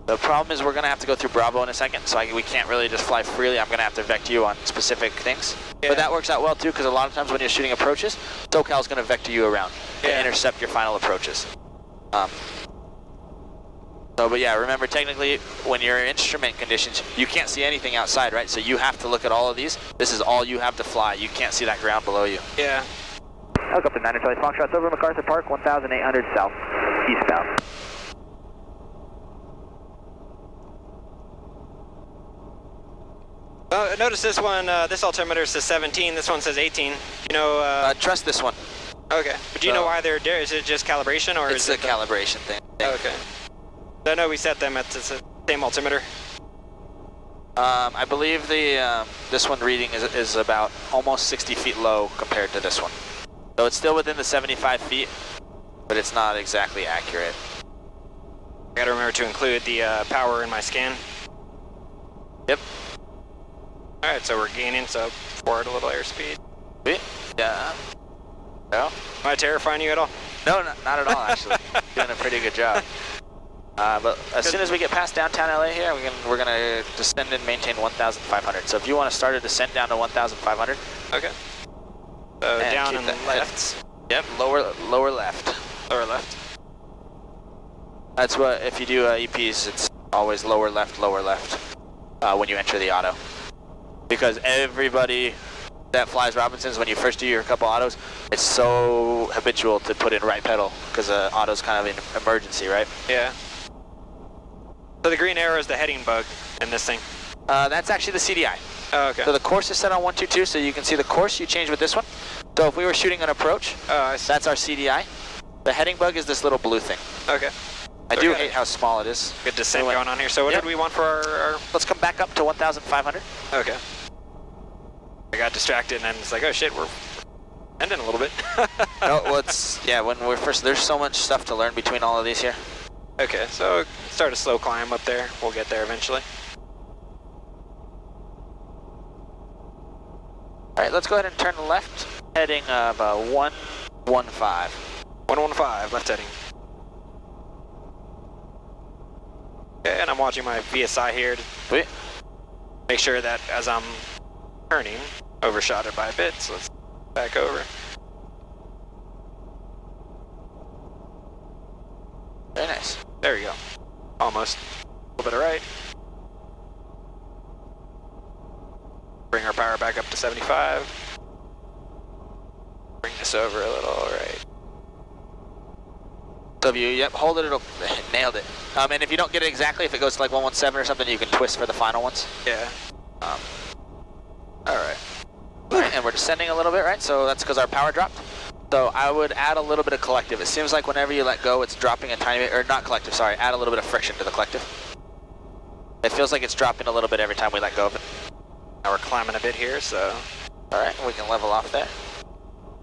D: The problem is we're going to have to go through Bravo in a second, so we can't really just fly freely. I'm going to have to vector you on specific things. Yeah. But that works out well too, because a lot of times when you're shooting approaches, SoCal's going to vector you around to intercept your final approaches. But yeah, remember technically when you're in instrument conditions, you can't see anything outside, right? So you have to look at all of these. This is all you have to fly. You can't see that ground below you.
C: Yeah.
G: Helicopter 9 Charlie Foxtrot's over MacArthur Park, 1,800 south, eastbound.
C: Notice this one, this altimeter says 17, this one says 18. You know,
D: trust this one.
C: Okay, but do you know why they're there? Is it just calibration, or
D: it's
C: is it
D: a calibration thing?
C: Okay. I know we set them at the same altimeter.
D: I believe the this one reading is about almost 60 feet low compared to this one. So it's still within the 75 feet, but it's not exactly accurate.
C: I gotta remember to include the power in my scan.
D: Yep.
C: Alright, so we're gaining, so forward a little airspeed.
D: Yeah. No?
C: Am I terrifying you at all?
D: No, not at all, actually. Doing a pretty good job. But as soon as we get past downtown LA here, we're gonna descend and maintain 1,500. So if you want to start a descent down to 1,500.
C: Okay. So down and left.
D: Yep, lower left.
C: Lower left.
D: That's what, if you do EPs, it's always lower left when you enter the auto. Because everybody that flies Robinsons, when you first do your couple autos, it's so habitual to put in right pedal because auto's kind of an emergency, right?
C: Yeah. So the green arrow is the heading bug in this thing?
D: That's actually the CDI.
C: Oh, okay.
D: So the course is set on 122, so you can see the course you change with this one. So if we were shooting an approach, that's our CDI. The heading bug is this little blue thing.
C: Okay.
D: I do hate how small it is.
C: Good descent going on here. So what did we want for our...
D: Let's come back up to 1,500.
C: Okay. I got distracted and then it's like, oh shit, we're ending a little bit.
D: No, well, when we're first, there's so much stuff to learn between all of these here.
C: Okay, so start a slow climb up there. We'll get there eventually.
D: All right, let's go ahead and turn left, heading of 115.
C: 115, left heading. Okay, and I'm watching my VSI here to make sure that as I'm turning, overshot it by a bit, so let's back over.
D: Very nice.
C: There we go. Almost. A little bit of right. Bring our power back up to 75. Bring this over a little, right.
D: So if you, hold it, nailed it. And if you don't get it exactly, if it goes to like 117 or something, you can twist for the final ones.
C: Yeah.
D: Alright, and we're descending a little bit, right? So that's because our power dropped. So I would add a little bit of collective. It seems like whenever you let go, it's dropping a tiny bit, or not collective, sorry, add a little bit of friction to the collective. It feels like it's dropping a little bit every time we let go of it.
C: Now we're climbing a bit here, so...
D: Alright, we can level off there.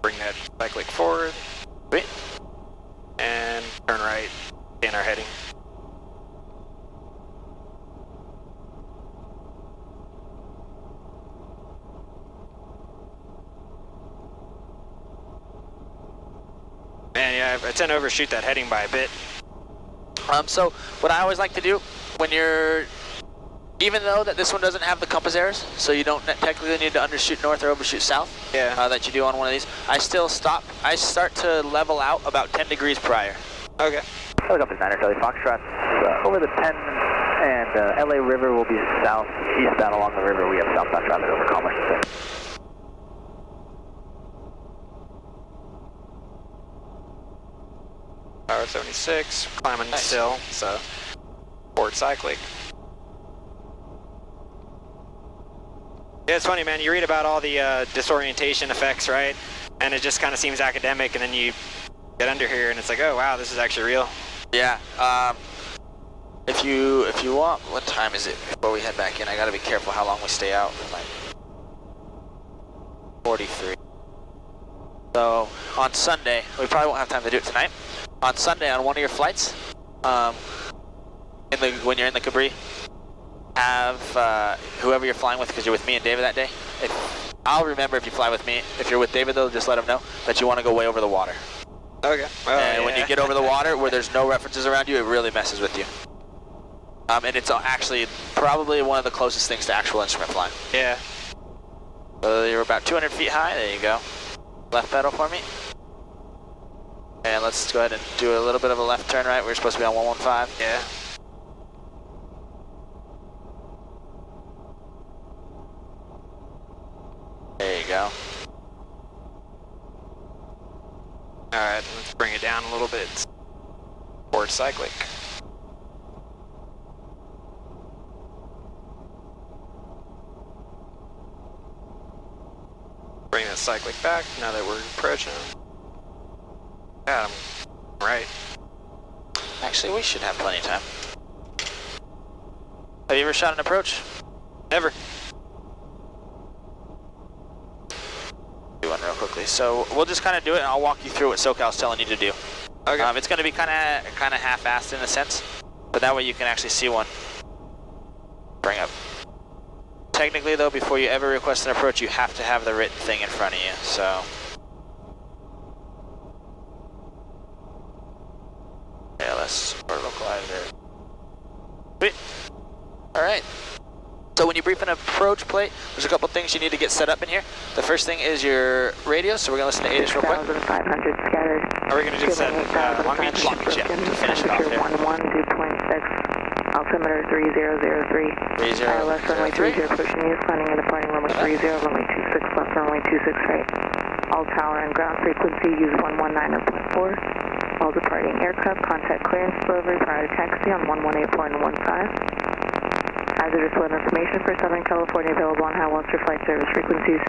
C: Bring that cyclic forward.
D: Sweet.
C: And turn right in our heading. Man, yeah, I tend to overshoot that heading by a bit.
D: So what I always like to do when you're, even though that this one doesn't have the compass errors, so you don't technically need to undershoot north or overshoot south, that you do on one of these, I still stop. I start to level out about 10 degrees prior.
C: Okay.
G: Helicopter 9 Charlie Foxtrot, over the 10 and LA River will be south, eastbound along the river. We have southbound traffic over Commerce.
C: Power 76, climbing still, so forward cyclic. Yeah, it's funny, man. You read about all the disorientation effects, right? And it just kind of seems academic, and then you get under here, and it's like, oh wow, this is actually real.
D: Yeah. If you want, what time is it before we head back in? I gotta be careful how long we stay out. Like 43. So on Sunday, we probably won't have time to do it tonight. On Sunday, on one of your flights, when you're in the Cabri, have whoever you're flying with, because you're with me and David that day. I'll remember if you fly with me. If you're with David though, just let him know that you want to go way over the water.
C: Okay.
D: And when you get over the water where there's no references around you, it really messes with you. And it's actually probably one of the closest things to actual instrument flying.
C: Yeah.
D: So you're about 200 feet high. There you go. Left pedal for me. And let's go ahead and do a little bit of a left turn right. We're supposed to be on 115.
C: Yeah.
D: There you go.
C: Alright, let's bring it down a little bit. Forward cyclic. Bring that cyclic back now that we're approaching. Yeah, I'm right.
D: Actually, we should have plenty of time. Have you ever shot an approach?
C: Never.
D: Do one real quickly. So we'll just kind of do it, and I'll walk you through what SoCal's telling you to do.
C: Okay.
D: It's going to be kind of half-assed in a sense, but that way you can actually see one. Bring up. Technically, though, before you ever request an approach, you have to have the written thing in front of you. So. Yeah, let's localize it. Sweet. All right. So when you brief an approach plate, there's a couple things you need to get set up in here. The first thing is your radio, so we're going to listen to 8-ish real quick.
F: 1,500 scattered.
C: Are we going to do set Long Beach?
D: Long Beach, yeah, to finish it off here.
F: 11, dew point 6, altimeter 3003.
D: 3003.
F: ILS runway 30, pushing east, landing and departing runway 30, runway 26 left, runway 26 right. All tower and ground frequency, use 119.4. All departing aircraft, contact clearance delivery prior to taxi on 118.15. Hazardous weather information for Southern California available on high Western flight service frequencies.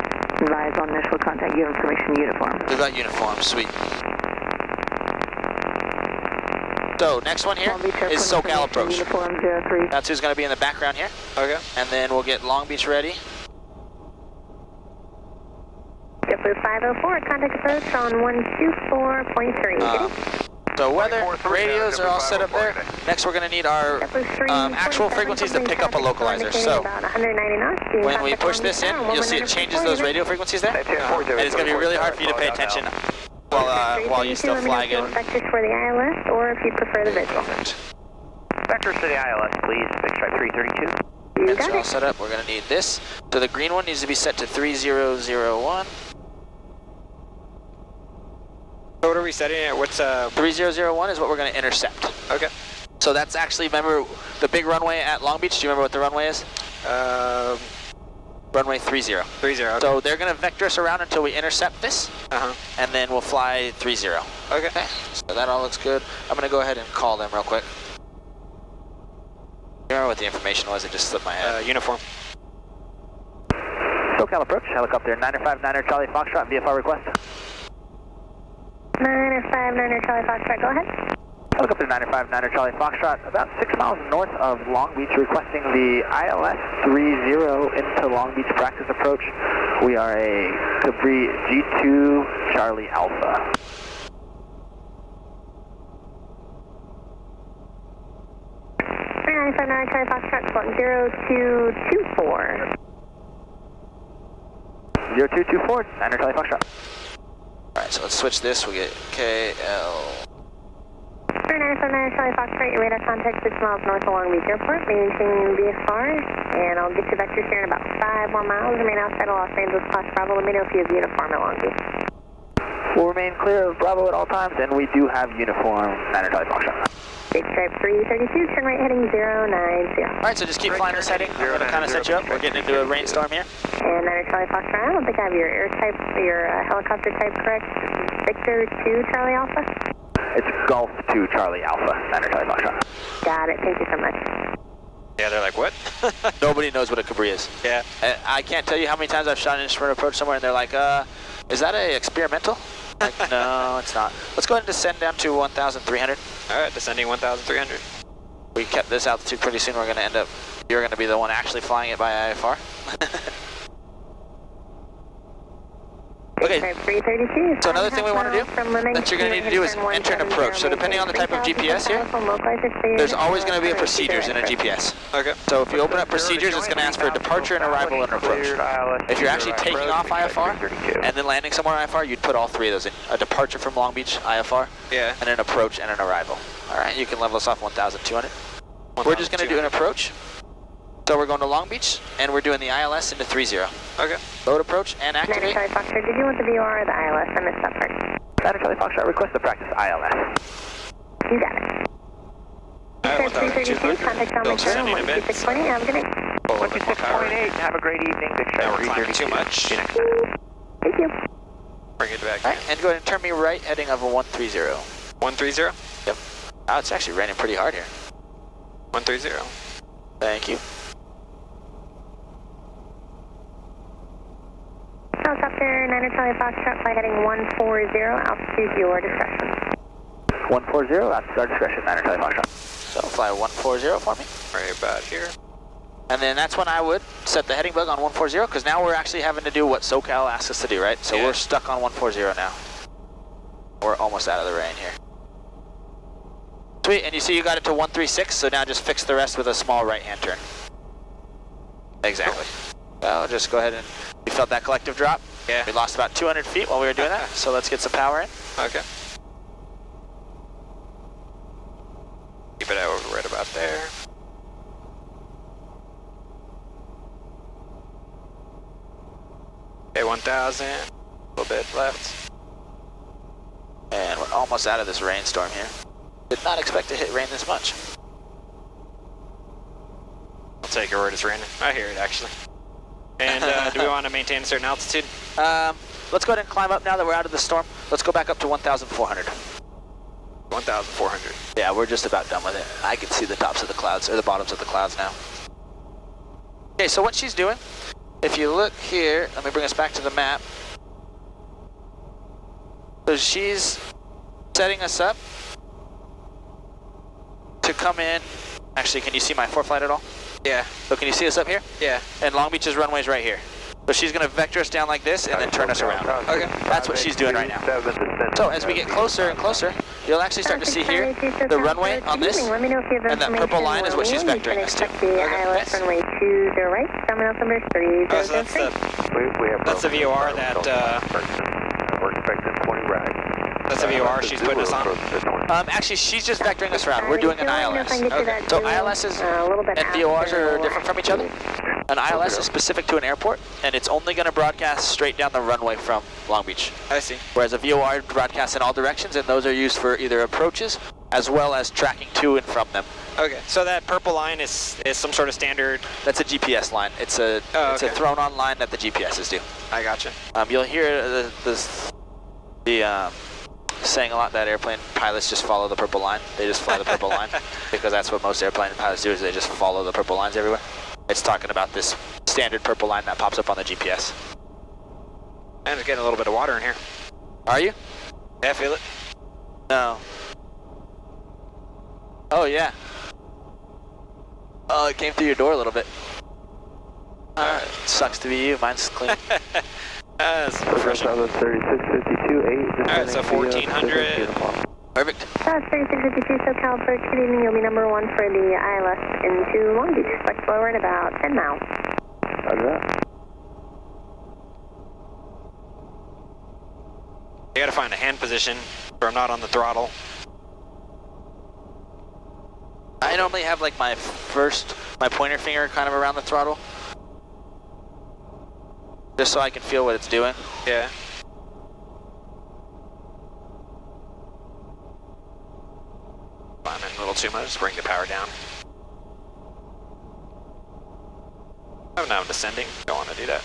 F: Advise on initial contact information uniform.
D: We've got uniform, sweet. So next one here is SoCal approach.
F: Uniform 03.
D: That's who's going to be in the background here.
C: Okay.
D: And then we'll get Long Beach ready.
I: JetBlue 504, contact approach on 124.3.
D: So weather, radios are all set up there. Next we're going to need our actual frequencies to pick up a localizer. So when we push this in, you'll see it changes those radio frequencies there. And it's going to be really hard for you to pay attention while you still fly good.
I: Vectors for the ILS, or if you prefer the visual.
G: Vectors to the ILS, please. Big Stripe 332.
I: You
D: It's
I: got
D: all
I: it.
D: set up. We're going to need this. So the green one needs to be set to 3001.
C: So what are we setting at? What's
D: 3001 is what we're going to intercept.
C: Okay.
D: So that's actually, remember the big runway at Long Beach? Do you remember what the runway is? Runway 30.
C: 30. Okay.
D: So they're going to vector us around until we intercept this, and then we'll fly 30.
C: Okay.
D: So that all looks good. I'm going to go ahead and call them real quick. You remember what the information was? It just slipped my head.
C: Uniform.
G: SoCal approach, helicopter 959er Charlie Foxtrot, VFR request.
I: 959er Charlie Foxtrot, go ahead.
G: Helicopter 959er Charlie Foxtrot, about 6 miles north of Long Beach, requesting the ILS 30 into Long Beach practice approach. We are a Cabri G2 Charlie Alpha.
I: Charlie Foxtrot, spot 0224.
G: 0224, 9er Charlie Foxtrot.
D: Alright, so let's switch this. We get KL.
I: 959 Charlie Foxtrot, your radar contact 6 miles north of Long Beach Airport. Maintaining VFR, and I'll get you vectors here in about 5 more miles. Remain outside of Los Angeles, Class Bravo. Let me know if you have uniform at Long Beach.
G: We'll remain clear of Bravo at all times, and we do have uniform 9er Charlie Foxtrot.
I: Big Stripe 332, turn right heading 090.
D: Alright, so just keep flying this heading. I'm going to kind of set you up. We're getting into a rainstorm here.
I: And 9er Charlie Foxtrot, I don't think I have your air type, your helicopter type correct. Victor 2 Charlie Alpha?
G: It's Golf 2 Charlie Alpha, 9er Charlie Foxtrot.
I: Got it, thank you so much.
C: Yeah, they're like, what?
D: Nobody knows what a Cabri is.
C: Yeah.
D: I can't tell you how many times I've shot an instrument approach somewhere and they're like, is that a experimental? Like, no, it's not. Let's go ahead and descend down to 1,300.
C: All right, descending 1,300.
D: we kept this altitude, pretty soon we're going to end up, you're going to be the one actually flying it by IFR. Okay, so another thing we want to do that you're going to need to do is enter an approach. So depending on the type of GPS here, there's always going to be a procedures in a GPS.
C: Okay.
D: So if you open up procedures, it's going to ask for a departure, an arrival, and an approach. If you're actually taking off IFR and then landing somewhere IFR, you'd put all three of those in. A departure from Long Beach IFR, and an approach and an arrival. All right, you can level us off 1,200. We're just going to do an approach. So we're going to Long Beach, and we're doing the ILS into 30.
C: Okay.
D: Load approach and activate.
I: Charlie Foxtrot, did you want the VOR or the ILS? I missed that part.
G: Charlie Foxtrot, request to practice ILS.
I: You got it.
C: Alright,
I: 332, contact Thomas Room, 12620, have a good night.
G: 126.8, have a great evening. Good
C: Now
G: show.
C: we're climbing too much.
I: Thank you.
C: Bring it back.
D: All right, and go ahead and turn me right, heading of a 130.
C: 130?
D: Yep. Oh, it's actually raining pretty hard here.
C: 130.
D: Thank you.
I: Helicopter 9 Charlie Foxtrot, flight heading 140, altitude your discretion.
G: 140, altitude our discretion, 9 Charlie Foxtrot.
D: So fly 140 for me.
C: Right about here.
D: And then that's when I would set the heading bug on 140, because now we're actually having to do what SoCal asks us to do, right? So we're stuck on 140 now. We're almost out of the rain here. Sweet, and you see you got it to 136, so now just fix the rest with a small right-hand turn. Exactly. Well, just go ahead and, you felt that collective drop?
C: Yeah.
D: We lost about 200 feet while we were doing that, so let's get some power in.
C: Okay. Keep it out right about there. Okay, 1,000. A little bit left.
D: And we're almost out of this rainstorm here. Did not expect to hit rain this much.
C: I'll take your word it's raining. I hear it actually. And do we want to maintain a certain altitude?
D: Let's go ahead and climb up now that we're out of the storm. Let's go back up to 1,400.
C: 1,400.
D: Yeah, we're just about done with it. I can see the tops of the clouds, or the bottoms of the clouds now. Okay, so what she's doing, if you look here, let me bring us back to the map. So she's setting us up to come in. Actually, can you see my ForeFlight at all?
C: Yeah.
D: So can you see us up here?
C: Yeah.
D: And Long Beach's runway is right here. So she's going to vector us down like this and then turn us around.
C: Okay.
D: That's what she's doing right now. So as we get closer and closer, you'll actually start to see here the runway on this, and that purple line is what she's vectoring us to.
I: The ILS runway 20 right, terminal number 30.
C: Oh, so that's the VOR that,
E: we're expecting 20 right.
C: that's the VOR she's putting us on?
D: Actually, she's just vectoring us around. We're doing an ILS.
C: Okay.
D: So ILSs and VORs are different from each other. An ILS is specific to an airport, and it's only going to broadcast straight down the runway from Long Beach.
C: I see.
D: Whereas a VOR broadcasts in all directions, and those are used for either approaches as well as tracking to and from them.
C: Okay, so that purple line is some sort of standard.
D: That's a GPS line. It's a it's a thrown-on line that the GPSs do.
C: I gotcha.
D: You'll hear the saying a lot that airplane pilots just follow the purple line. They just fly the purple line because that's what most airplane pilots do, is they just follow the purple lines everywhere. It's talking about this standard purple line that pops up on the GPS.
C: And it's getting a little bit of water in here.
D: Are you?
C: Yeah, I feel it.
D: No. Oh yeah. Oh, it came through your door a little bit. Sucks to be you. Mine's clean.
C: That's refreshing. Alright, so 1,400.
D: Perfect.
I: 3652 SoCal approach, good evening. You'll be number 1 for the ILS into Long Beach. Flight slower at about 10 miles.
E: Roger that.
C: You gotta find a hand position where I'm not on the throttle.
D: I normally have like my pointer finger kind of around the throttle, just so I can feel what it's doing.
C: Yeah. Climbing a little too much, just bring the power down. Oh, now I'm descending. Don't want to do that.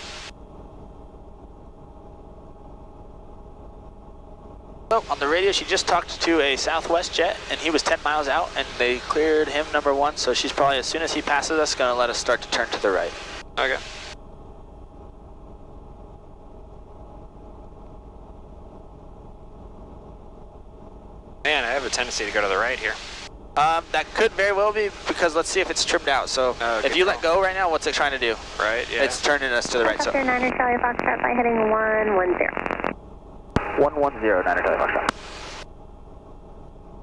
D: So on the radio, she just talked to a Southwest jet, and he was 10 miles out, and they cleared him number 1. So she's probably, as soon as he passes us, going to let us start to turn to the right.
C: Okay. Man, I have a tendency to go to the right here.
D: That could very well be, because let's see if it's trimmed out. So if you let go right now, what's it trying to do?
C: Right, yeah.
D: It's turning us to the right. So
I: 9er Charlie Foxtrot by heading 110.
G: 110, 9er Charlie Foxtrot.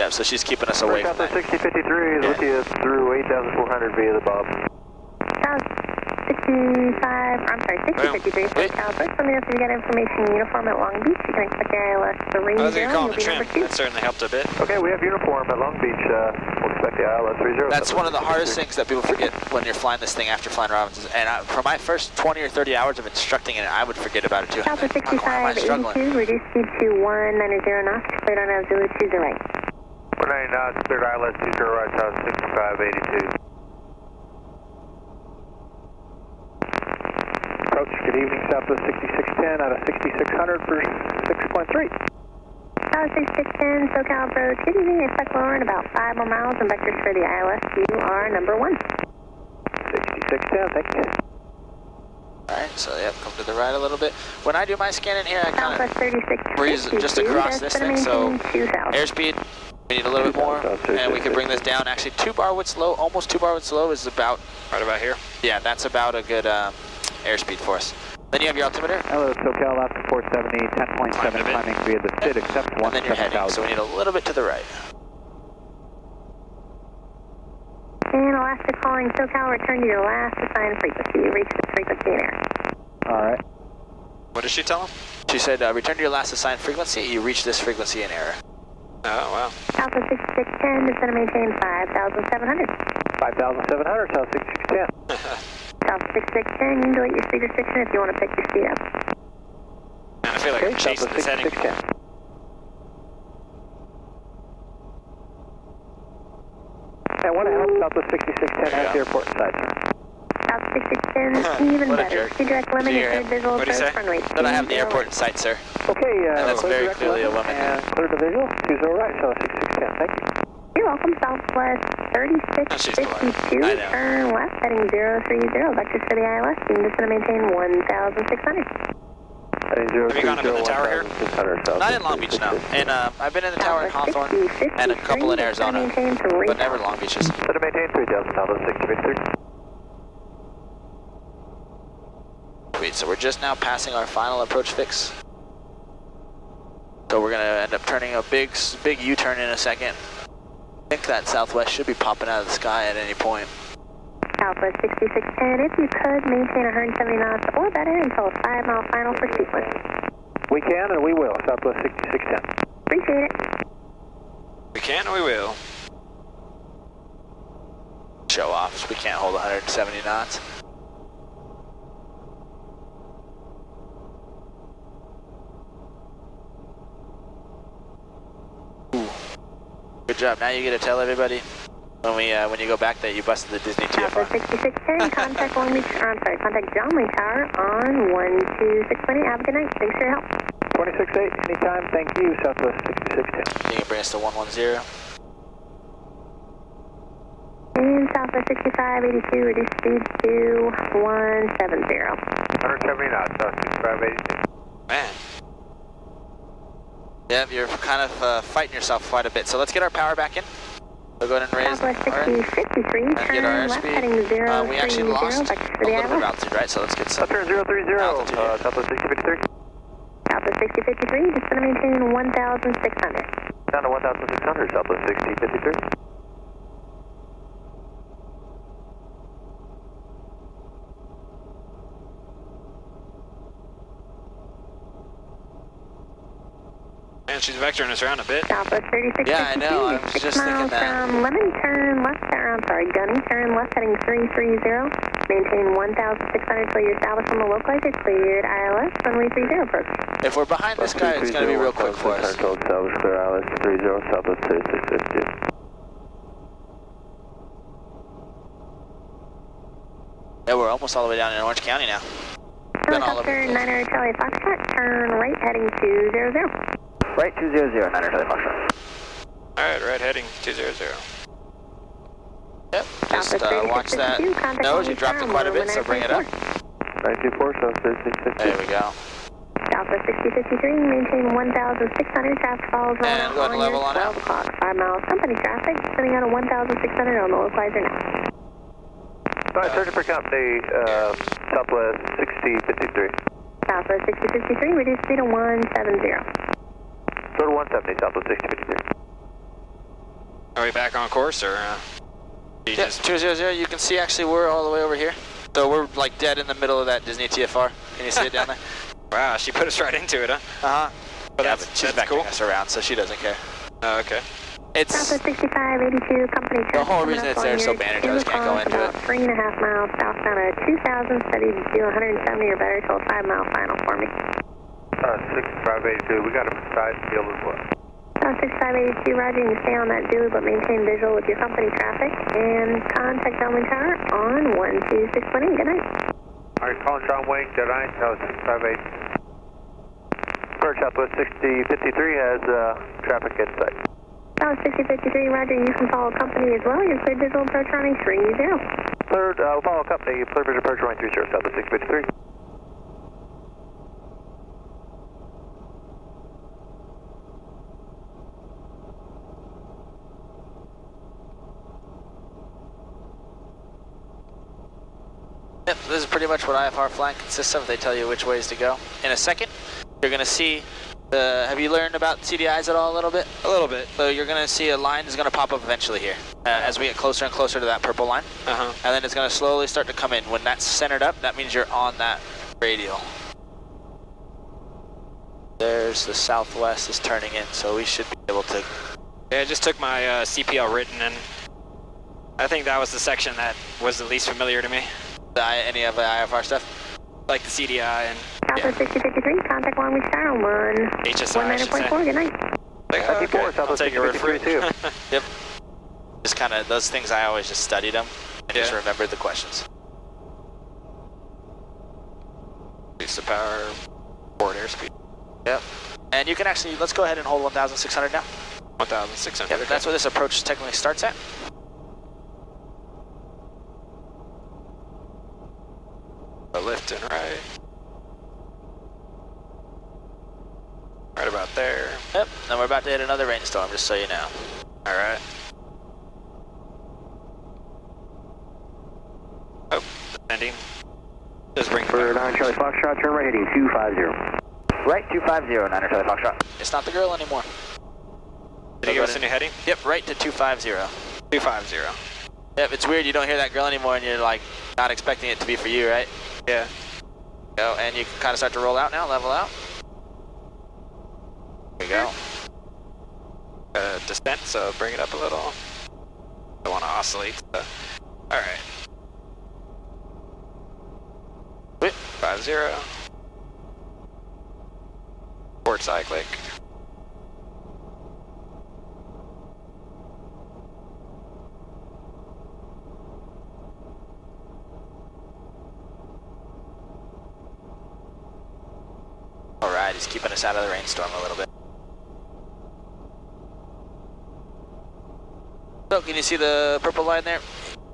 D: Yeah, so she's keeping us away from that.
E: 6053 is with you through 8,400 via the Bob.
I: 6053, SoCal. First, let me know if you got information uniform at Long Beach. You can expect ILS 30.
C: I was going to call the trim. That certainly helped a bit.
E: Okay, we have uniform at Long Beach. We'll expect the ILS 30.
D: That's one of the hardest things that people forget when you're flying this thing after flying Robinsons. And for my first 20 or 30 hours of instructing it, I would forget about it too.
I: Alpha 6582, reduce speed to 190 knots. Cleared on Nav Zulu 20 right.
E: 190 knots, cleared ILS 20 right, south 6582. Approach, good evening, Southwest 6610 out of 6600 for 6.3.
I: South 6610, SoCal approach. Good evening, expect lower in about 5 more miles and vectors for the ILS. You are number 1.
E: 6610, thank you.
D: Alright, so yep, come to the right a little bit. When I do my scanning here, I kind
I: Southwest 36.
D: of breeze just across this thing, so airspeed, we need a little bit more, and we can bring this down. Actually, 2 bar widths low, almost 2 bar widths low is about...
C: Right about here?
D: Yeah, that's about a good airspeed for us. Then you have your altimeter.
G: Hello, SoCal, Alaska 470, 10.7 climbing via the SID, except
D: And then you're heading, so we need a little bit to the right.
I: And Alaska calling SoCal, return to your last assigned frequency. You reach this frequency in air.
G: Alright.
C: What did she tell him?
D: She said, return to your last assigned frequency, you reach this frequency in error.
C: Oh, wow.
I: Alpha 6610 is going to maintain 5,700.
E: 5,700, south 6610.
I: Alpha 6610, you can delete your speed restriction if you want to pick your speed up.
C: I feel like I'm chasing this heading.
E: And what help Southwest 6610 at the airport inside, sir?
I: Alpha 6610, even
D: What a
I: better.
D: jerk.
I: Speed direct limit
D: So
I: is visual
C: What'd he say?
I: approach runway.
D: Then I have the airport in sight, sir.
E: Okay,
D: And that's
E: clear
D: very
E: direct
D: clearly a
E: limit
D: woman.
E: and clear the visual, 20 right, south 6610, thank you.
I: You're welcome, Southwest 3652,
D: I know.
I: turn left, heading 030, vectors for the ILS, you can just going to maintain 1,600.
C: Have you gone up in the tower here?
D: Not in Long Beach, no. And I've been in the tower in Hawthorne and a couple in Arizona, but never Long Beaches.
E: So to maintain 3,000, Southwest 6653.
D: Sweet, so we're just now passing our final approach fix. So we're going to end up turning a big U-turn in a second. I think that Southwest should be popping out of the sky at any point.
I: Southwest 6610, if you could maintain 170 knots or better until a 5-mile final for sequence.
E: We can and we will, Southwest 6610.
I: Appreciate it.
C: We can and we will.
D: Show off, so we can't hold 170 knots. Good job. Now you get to tell everybody when you go back that you busted the Disney
I: Alpha
D: TFR.
I: 6610, contact Long Beach, contact John Lee Tower on 12620. Have a good night. Thanks for your help.
E: 26-8, anytime, thank you, Southwest 6610.
D: You can bring us to 110.
I: And Southwest 6582, reduce speed to 170.
E: 170 knots, south 6582.
C: Man.
D: Yeah, you're kind of fighting yourself quite a bit. So let's get our power back in. We'll go ahead and raise
I: Southwest
D: our
I: 6053,
D: and get our
I: turn left,
D: airspeed.
I: heading 030,
D: We actually lost
I: vectors
D: a
I: for the
D: little bit of
I: ILS.
D: altitude, right? So let's get some
E: Turn 030,
D: altitude.
E: Southwest 6053.
I: Southwest 6053, just going to maintain 1,600.
E: Down to 1,600, Southwest 6053.
C: Man, she's vectoring us around a bit.
I: Southwest 3652,
D: Yeah, I know. I was
I: 6
D: just thinking
I: miles
D: that.
I: from Lemon, turn left, Gunny, turn left, heading 330. Maintain 1,600 till you're established on the localizer. Cleared ILS, runway 30 approach.
D: If we're behind this guy, it's going to be real quick for us.
E: Southwest clear ILS 30, Southwest 3652.
D: Yeah, we're almost all the way down in Orange County now. Been all over
I: Helicopter
D: the place.
I: 9er Charlie Foxtrot, turn right, heading 200.
G: Right, 200, 9er Charlie Foxtrot.
C: Alright, right heading 200.
D: Yep, just watch that nose. You dropped it quite a bit, so bring it up.
E: 924, Southwest 3652.
D: There we go.
I: Southwest 6053, maintain 1,600, traffic follows
D: And go ahead and level on out.
I: 12 o'clock, 5 miles, company traffic, sending out a 1,600 on the localizer now.
E: Alright, searching for company, Southwest 6053.
I: Southwest 6053, reduce speed to 170.
E: Go to 170, Southwest 6053.
C: Are we back on course, or?
D: Yes, 200. You can see actually we're all the way over here. So we're like dead in the middle of that Disney TFR. Can you see it down there?
C: Wow, she put us right into it, huh?
D: Uh-huh.
C: But
D: Yeah,
C: that's,
D: but she's
C: that's
D: vectoring
C: cool.
D: us around, so she doesn't care.
C: Oh, okay.
D: It's
I: Southwest 6582, company traffic.
D: the whole reason it's there is so bandage drivers can't go into it.
I: About 3.5 miles southbound at 2,000, steady to do 170 or better till a 5 mile final for me.
E: 6582, we got a side field as well.
I: 6582, roger, you can stay on that dually but maintain visual with your company traffic and contact Downwind Tower on 12618. Good night.
E: Alright, calling John Wayne, good night, that was 658. First Southwest 6053 has traffic in sight.
I: Southwest 6053, roger, you can follow company as well. Your clear visual approach running 30.
E: Third, follow company, clear visual approach running 30, Southwest 653.
D: Yep, this is pretty much what IFR flying consists of. They tell you which ways to go. In a second, you're going to see have you learned about CDIs at all a little bit?
C: A little bit.
D: So you're going to see a line is going to pop up eventually here as we get closer and closer to that purple line.
C: Uh-huh.
D: And then it's going to slowly start to come in. When that's centered up, that means you're on that radial. There's the southwest is turning in, so we should be able to...
C: Yeah, I just took my CPL written, and I think that was the section that was the least familiar to me.
D: Any of the IFR stuff?
C: Like the CDI and
I: Southwest 6053, contact Long Beach Tower on
C: HSI, I should say.
I: 19.4. Good night.
C: Like, oh, okay. I'll take your word for it.
D: Yep. Just kind of, those things I always just studied them and just
C: Yeah.
D: remembered the questions.
C: Increase the power, forward airspeed.
D: Yep. And you can actually, let's go ahead and hold 1,600 now.
C: 1,600.
D: Yep,
C: okay.
D: that's where this approach technically starts at.
C: A left and right. Right about there.
D: Yep, and we're about to hit another rainstorm, just so you know.
C: Alright. Oh, descending. Just bring
G: For 9 Charlie Foxtrot, turn right heading 250. Right, 250, 9 Charlie Foxtrot.
D: It's not the girl anymore.
C: Did he give us a new heading?
D: Yep, right to 250.
C: 250.
D: Yep, it's weird you don't hear that girl anymore and you're like not expecting it to be for you, right?
C: Yeah.
D: Go, and you can kind of start to roll out now, level out. There we go.
C: Descent, so bring it up a little. Don't want to oscillate. So. Alright. 50. Port cyclic.
D: Alright, he's keeping us out of the rainstorm a little bit. So, can you see the purple line there?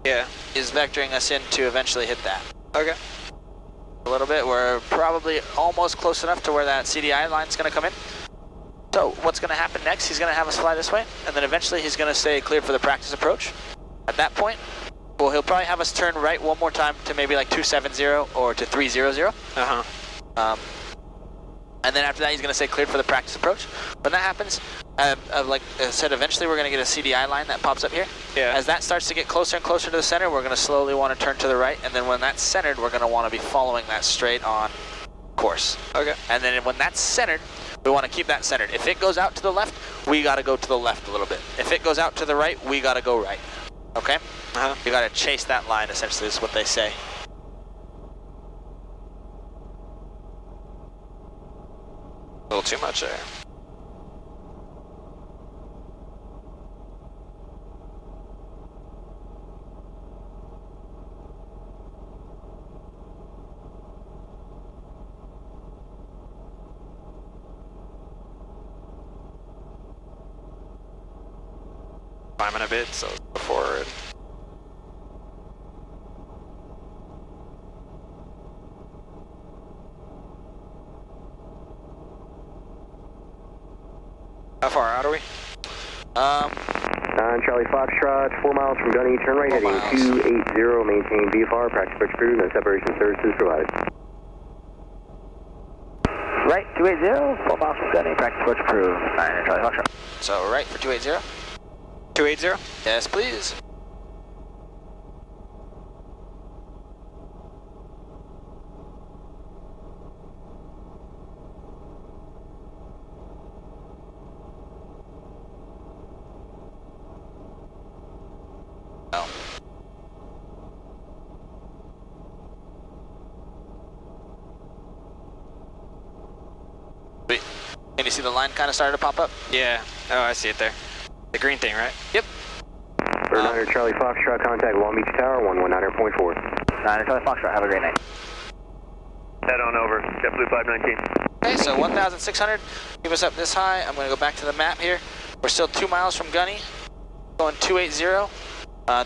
C: Yeah.
D: Is vectoring us in to eventually hit that.
C: Okay.
D: A little bit. We're probably almost close enough to where that CDI line's going to come in. So what's going to happen next, he's going to have us fly this way, and then eventually he's going to stay cleared for the practice approach. At that point, well, he'll probably have us turn right one more time to maybe like 270 or to 300.
C: Uh-huh.
D: And then after that, he's going to stay cleared for the practice approach. When that happens, like I said, eventually we're going to get a CDI line that pops up here.
C: Yeah.
D: As that starts to get closer and closer to the center, we're going to slowly want to turn to the right, and then when that's centered, we're going to want to be following that straight on course.
C: Okay.
D: And then when that's centered, we want to keep that centered. If it goes out to the left, we got to go to the left a little bit. If it goes out to the right, we got to go right. Okay?
C: Uh-huh.
D: You got to chase that line, essentially, is what they say.
C: A little too much there. Climbing a bit, so go forward. How far out are we?
E: 9 Charlie Foxtrot, 4 miles from Gunny, turn right heading 280, maintain VFR, practice push crew, no separation services provided.
G: Right, 280, 4 miles from Gunny, practice push crew, 9 Charlie Foxtrot.
D: So right for 280.
C: 280?
D: Yes, please. Can you see the line kind of started to pop up?
C: Yeah. Oh, I see it there. The green thing, right?
D: Yep.
E: 9 Charlie Foxtrot, contact Long Beach Tower, 119.4.
G: 9 Charlie Foxtrot, have a great night.
E: Head on over, JetBlue 519.
D: Okay, so 1,600. Keep us up this high. I'm going to go back to the map here. We're still 2 miles from Gunny. Going 280.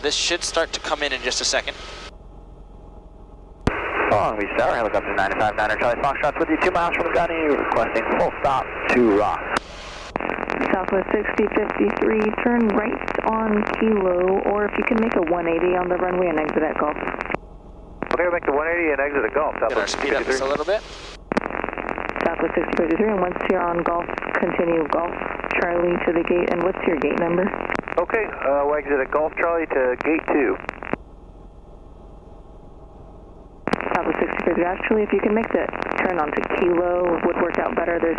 D: This should start to come in just a second.
G: Long Beach Tower, helicopter 959 Charlie Foxtrot's with you, 2 miles from Gunny, requesting full stop to Rock.
F: Southwest 6053, turn right on Kilo, or if you can make a 180 on the runway and exit at Golf.
E: Okay, make the 180 and exit at Golf.
D: Get our speed up just a little bit.
F: Southwest 6053, and once you're on Golf, continue Golf Charlie to the gate, and what's your gate number?
E: Okay, we'll exit at Golf Charlie to gate 2.
F: Southwest 6053, actually, if you can make the turn onto Kilo, would work out better. There's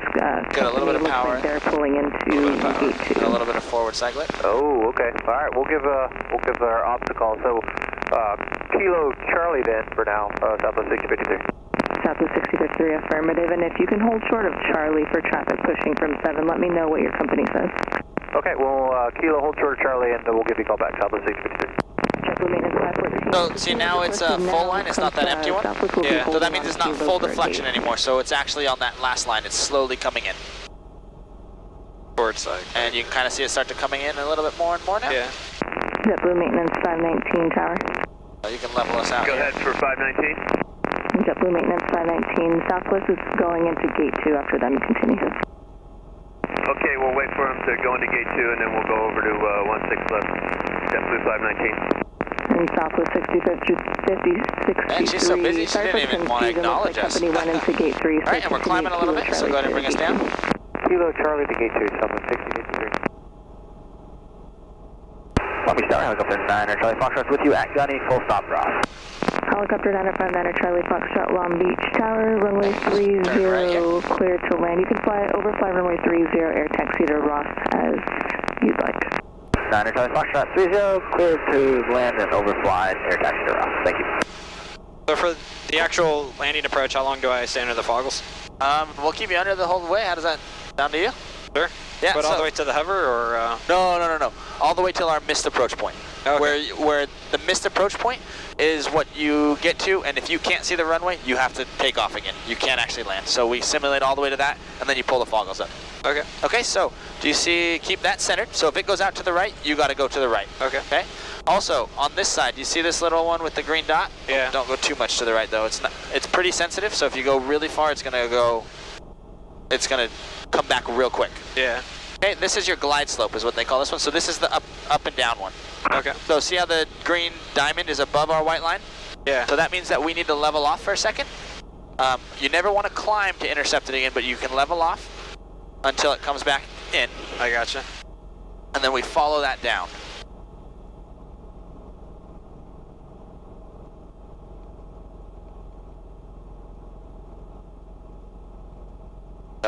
D: Get a little bit of power.
F: Like they're pulling into gate 2.
D: And a little bit of forward cycling.
E: Oh, okay. All right, we'll give our ops a call. So, Kilo Charlie then for now, Southwest 6053.
F: Southwest 6053, affirmative. And if you can hold short of Charlie for traffic pushing from 7, let me know what your company says.
E: Okay, well, Kilo hold short of Charlie, and we'll give you a call back, Southwest 6053.
D: So, see, now it's a full line, it's not that empty one?
C: Yeah.
D: So that means it's not full deflection anymore, so it's actually on that last line, it's slowly coming in.
C: Forward side.
D: And you can kind of see it start to coming in a little bit more and more now?
C: Yeah.
F: JetBlue Maintenance 519 Tower.
D: You can level us out
E: Go
D: here.
E: ahead for 519.
F: JetBlue Maintenance 519, Southwest is going into gate 2 after them, continue.
E: Okay, we'll wait for him to go into gate 2, and then we'll go over to 16 left, JetBlue 519.
F: And Southwest 6053.
D: Man, she's so busy, she didn't even want to acknowledge us.
F: Company went into gate 3.
D: All right, and we're climbing a little bit, so go ahead and bring us down.
E: Kilo Charlie to gate 2, Southwest 6053.
G: Long Beach Tower, helicopter 9 Charlie Foxtrot's with you at Gunny, full stop Rock.
F: Helicopter 959 Charlie Foxtrot, Long Beach Tower, runway 30, clear to land. You can overfly runway 30, air taxi to Ross as you'd like.
G: 9 Charlie Foxtrot 30, clear to land and overfly air taxi to Ross. Thank you.
C: So for the actual landing approach, how long do I stay under the foggles?
D: We'll keep you under the whole way. How does that sound to you?
C: Sure.
D: Yeah.
C: But all the way to the hover, or?
D: No. All the way till our missed approach point.
C: Okay.
D: Where the missed approach point is what you get to, and if you can't see the runway, you have to take off again. You can't actually land. So we simulate all the way to that, and then you pull the foggles up.
C: Okay.
D: Okay, so do you see, keep that centered. So if it goes out to the right, you got to go to the right. Okay. Also, on this side, you see this little one with the green dot?
C: Yeah.
D: Don't go too much to the right though. It's pretty sensitive, so if you go really far, it's gonna come back real quick.
C: Yeah.
D: Okay, this is your glide slope is what they call this one. So this is the up and down one.
C: Okay.
D: So see how the green diamond is above our white line?
C: Yeah.
D: So that means that we need to level off for a second. You never want to climb to intercept it again, but you can level off until it comes back in.
C: I gotcha.
D: And then we follow that down.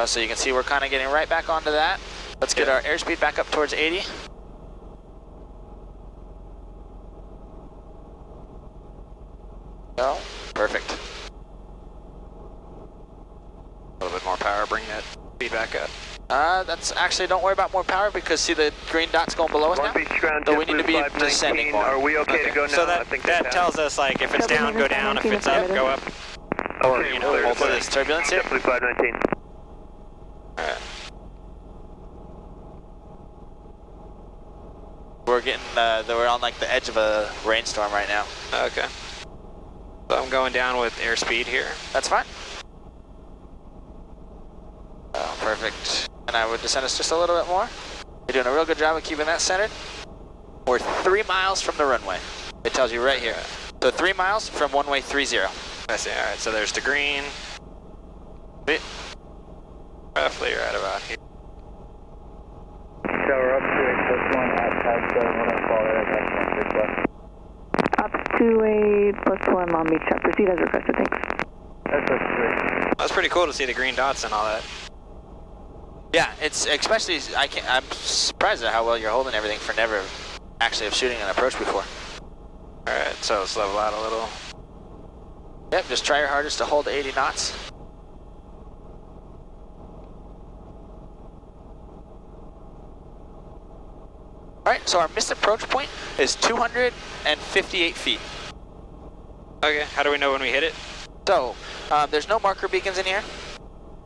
D: So you can see we're kind of getting right back onto that. Let's get our airspeed back up towards 80. Go. Perfect.
C: A little bit more power, bring that speed back up.
D: That's actually, don't worry about more power because see the green dot's going below us now? So we need to be descending more.
E: Are we okay to go now?
C: So that tells us, like, if it's down, go down. If it's up, go up. Or, you know,
D: hold for this turbulence here.
E: JetBlue 519.
D: Alright. We're getting, we're on like the edge of a rainstorm right now.
C: Okay. So I'm going down with airspeed here.
D: That's fine. Oh, perfect. And and I would descend us just a little bit more. You're doing a real good job of keeping that centered. We're 3 miles from the runway. It tells you right here. So 3 miles from runway 30.
C: I see. All right, so there's the green. Roughly right about here.
J: Tower up to 8+1 at type 7 when I fall there.
F: Up to 8+1 Long Beach, proceed as requested, thanks.
J: That's great.
C: That's pretty cool to see the green dots and all that.
D: Yeah, it's especially, I'm surprised at how well you're holding everything for never actually of shooting an approach before.
C: All right, so let's level out a little.
D: Yep, just try your hardest to hold 80 knots. All right, so our missed approach point is 258 feet.
C: Okay, how do we know when we hit it?
D: So, there's no marker beacons in here.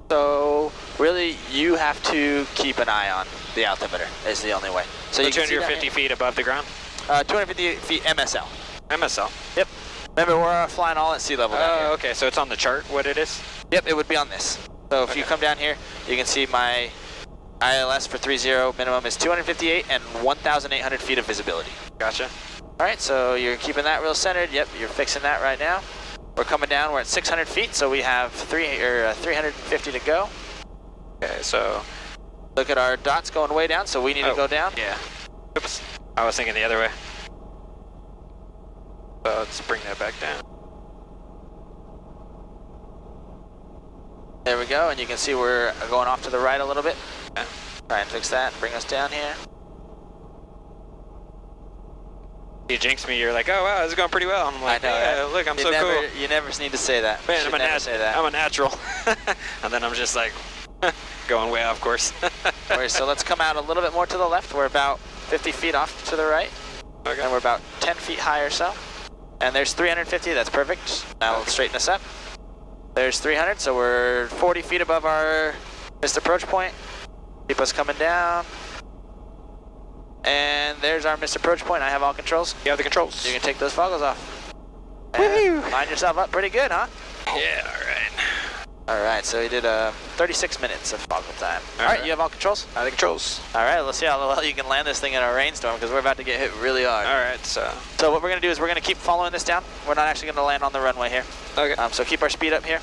D: So, really, you have to keep an eye on the altimeter is the only way.
C: So you 250 feet above the ground?
D: 250 feet MSL.
C: MSL?
D: Yep. Remember, we're flying all at sea level down here.
C: Okay, so it's on the chart what it is?
D: Yep, it would be on this. So if you come down here, you can see my ILS for 30 minimum is 258 and 1,800 feet of visibility.
C: Gotcha.
D: All right, so you're keeping that real centered. Yep, you're fixing that right now. We're coming down, we're at 600 feet, so we have 350 to go.
C: Okay, so
D: look at our dots going way down, so we need to go down.
C: Yeah. Oops, I was thinking the other way. So let's bring that back down.
D: There we go, and you can see we're going off to the right a little bit.
C: Yeah.
D: Try and fix that and bring us down here.
C: You jinxed me, you're like, oh wow, this is going pretty well. I'm like,
D: I know,
C: yeah, look, I'm so cool.
D: You never need to say that.
C: Man, I'm a natural. And then I'm just like, going way off course.
D: Alright, so let's come out a little bit more to the left. We're about 50 feet off to the right.
C: Okay.
D: And we're about 10 feet high or so. And there's 350, that's perfect. Now let's straighten us up. There's 300, so we're 40 feet above our missed approach point. Keep us coming down. And there's our missed approach point. I have all controls.
C: You have the controls.
D: You can take those foggles off. Line yourself up pretty good, huh?
C: Yeah, alright.
D: Alright, so we did 36 minutes of foggle time. Alright, you have all controls?
C: I have the controls.
D: Alright, let's see how well you can land this thing in a rainstorm because we're about to get hit really hard.
C: Alright, so
D: what we're going to do is we're going to keep following this down. We're not actually going to land on the runway here.
C: Okay.
D: So keep our speed up here.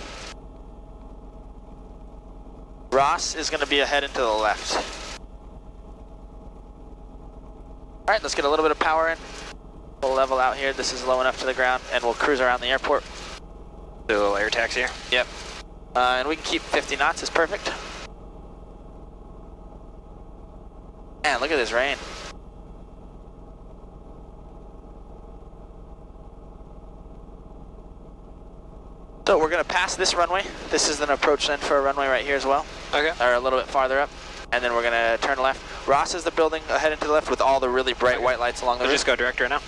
D: Ross is going to be ahead and to the left. Alright, let's get a little bit of power in. We'll level out here. This is low enough to the ground, and we'll cruise around the airport.
C: Do a little air taxi here.
D: Yep. And we can keep 50 knots is perfect. Man, look at this rain. So we're going to pass this runway. This is an approach then for a runway right here as well.
C: Okay.
D: Or a little bit farther up. And then we're going to turn left. Ross is the building ahead and to the left with all the really bright white lights along the roof.
C: Just go direct right now?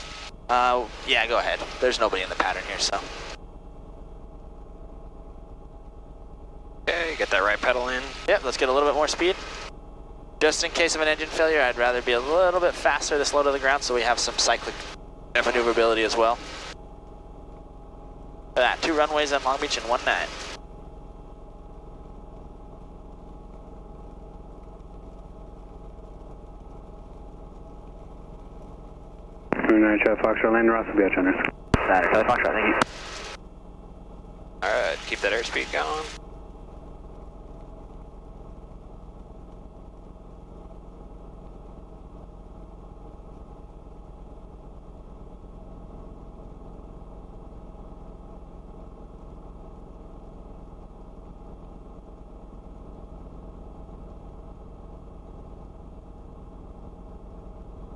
D: Yeah, go ahead. There's nobody in the pattern here, so.
C: Okay, get that right pedal in.
D: Yep, let's get a little bit more speed. Just in case of an engine failure, I'd rather be a little bit faster this low to the ground so we have some cyclic maneuverability as well. Look at that, 2 runways in Long Beach in one night.
H: Charlie Foxtrot, landing Ross will be at Charlie
G: Foxtrot, thank you.
C: Alright, keep that airspeed going.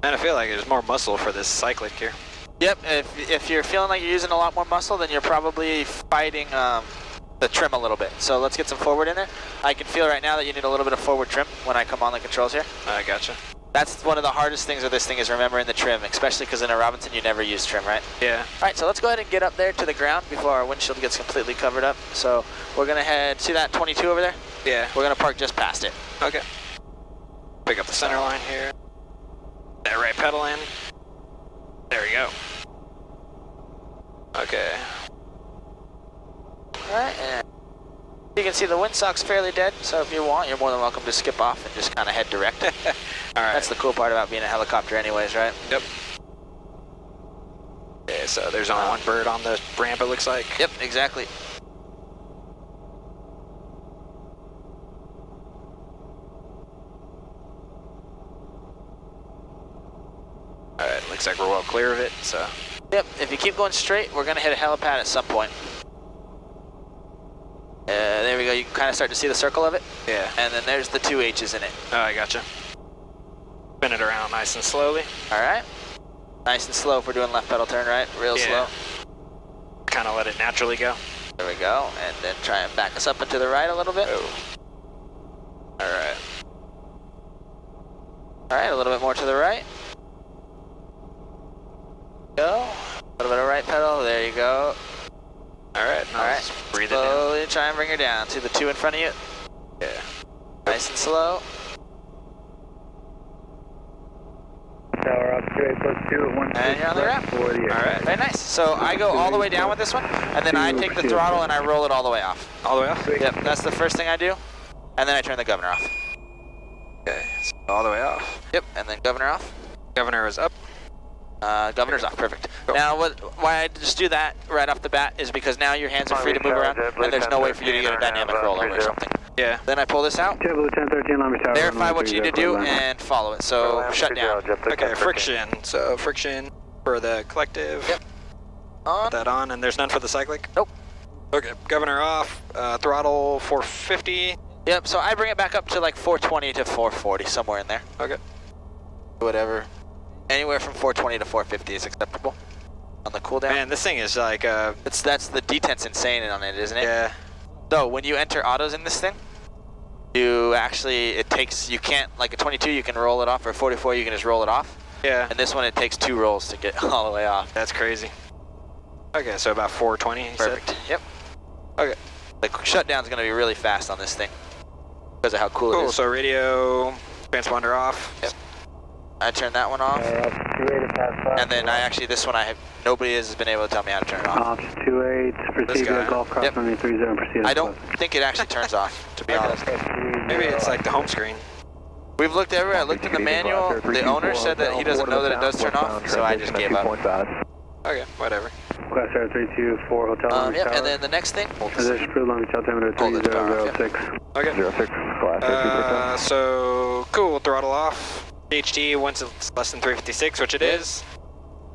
C: And I feel like there's more muscle for this cyclic here.
D: Yep, if you're feeling like you're using a lot more muscle, then you're probably fighting the trim a little bit. So let's get some forward in there. I can feel right now that you need a little bit of forward trim when I come on the controls here.
C: I gotcha.
D: That's one of the hardest things with this thing is remembering the trim, especially because in a Robinson you never use trim, right?
C: Yeah.
D: Alright, so let's go ahead and get up there to the ground before our windshield gets completely covered up. So we're going to head, see that 22 over there?
C: Yeah.
D: We're going to park just past it.
C: Okay. Pick up the center line here. That right pedal in. There we go. Okay.
D: Alright, and You can see the windsock's fairly dead, so if you want, you're more than welcome to skip off and just kind of head direct.
C: All right.
D: That's the cool part about being a helicopter anyways, right?
C: Yep. Okay, so there's only one bird on the ramp, it looks like.
D: Yep, exactly.
C: All right, looks like we're well clear of it, so.
D: Yep, if you keep going straight, we're gonna hit a helipad at some point. There we go, you can kind of start to see the circle of it.
C: Yeah.
D: And then there's the 2 H's in it.
C: Oh, I gotcha. Spin it around nice and slowly.
D: All right. Nice and slow if we're doing left pedal turn, right? Real slow.
C: Kind of let it naturally go.
D: There we go, and then try and back us up and to the right a little bit.
C: Oh. All right.
D: All right, a little bit more to the right. Go. A little bit of right pedal, there you go.
C: All right,
D: All right.
C: Breathe it down.
D: Slowly try and bring her down. See the 2 in front of you?
C: Yeah.
D: Nice and slow.
J: Tower up, 28+2 at 1.
D: And you're on the ground.
C: All right.
D: Very nice. So I go all the way down with this one, and then I take the throttle and I roll it all the way off.
C: All the way off?
D: Yep, that's the first thing I do. And then I turn the governor off.
C: Okay, so all the way off.
D: Yep, and then governor off.
C: Governor is up.
D: Governor's off, perfect.
C: Cool.
D: Now, why I just do that right off the bat is because now your hands are free to move around, and there's no way for you to get a dynamic rollover or something.
C: Yeah.
D: Then I pull this out,
H: Table 1013 Lumber Tower.
D: verify what you need to do, and follow it. So, shut down.
C: Okay, friction. So friction for the collective.
D: Yep. On.
C: Put that on, and there's none for the cyclic?
D: Nope.
C: Okay, governor off, throttle 450.
D: Yep, so I bring it back up to like 420 to 440, somewhere in there.
C: Okay.
D: Whatever. Anywhere from 420 to 450 is acceptable on the cooldown.
C: Man, this thing is like,
D: That's the detent's insane on it, isn't it?
C: yeah.
D: So when you enter autos in this thing, you actually, you can't, like a 22 you can roll it off, or 44 you can just roll it off.
C: Yeah.
D: And this one it takes 2 rolls to get all the way off.
C: That's crazy. Okay, so about 420, you
D: Perfect.
C: said?
D: Yep.
C: Okay.
D: The shutdown's gonna be really fast on this thing because of how cool it
C: Cool,
D: is.
C: so radio, transponder off.
D: Yep. I turn that one off. And then this one nobody has been able to tell me how to turn it off.
H: Ops 28, proceed to golf cross runway 30, proceed.
D: I don't think it actually turns off, to be honest.
C: Maybe it's like the home screen.
D: We've looked everywhere. I looked in the manual. The owner said that he doesn't know that it does turn off, so I just gave up.
C: Okay, whatever.
H: Class Air 324 Hotel Lumber
D: Yep,
H: Tower.
D: and then the next thing.
H: Position approved Lumber Tower altimeter
D: Hold it power off,
H: 3006.
C: Okay.
E: 06, class Air 2%.
C: So, cool, throttle off. HT once it's less than 356, which it is.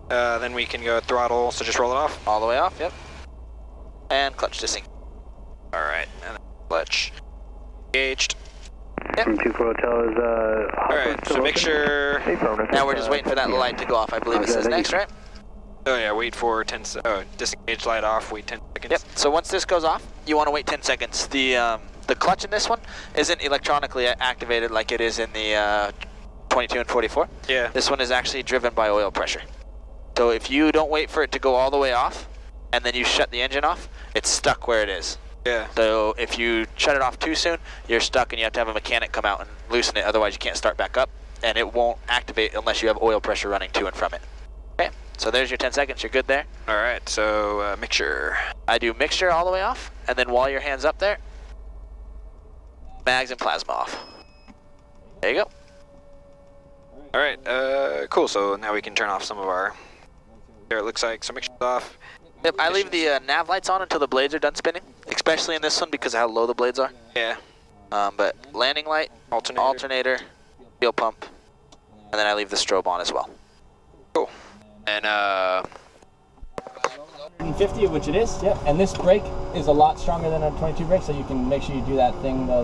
C: Then we can go throttle, so just roll it off.
D: All the way off, yep. And clutch to sync.
C: All right, and then clutch. Engaged.
D: Yep.
H: From 24 Hotel is
C: All right, so make sure.
D: Now we're just waiting for that light to go off. I believe it says next, right?
C: Oh yeah, wait for 10. Disengage light off. Wait 10 seconds.
D: Yep. So once this goes off, you want to wait 10 seconds. The clutch in this one isn't electronically activated like it is in the 22 and 44.
C: Yeah.
D: This one is actually driven by oil pressure. So if you don't wait for it to go all the way off, and then you shut the engine off, it's stuck where it is.
C: Yeah.
D: So if you shut it off too soon, you're stuck and you have to have a mechanic come out and loosen it, otherwise you can't start back up, and it won't activate unless you have oil pressure running to and from it. Okay, so there's your 10 seconds, you're good there.
C: All right, so mixture.
D: I do mixture all the way off, and then while your hand's up there, mags and plasma off. There you go.
C: All right, cool, so now we can turn off some of our, there it looks like, so mixture's off.
D: Yep, I leave the nav lights on until the blades are done spinning, especially in this one because of how low the blades are.
C: Yeah.
D: But landing light, alternator, fuel pump, and then I leave the strobe on as well.
C: Cool. And
A: 150, which it is, yep. And this brake is a lot stronger than a 22 brake, so you can make sure you do that thing though.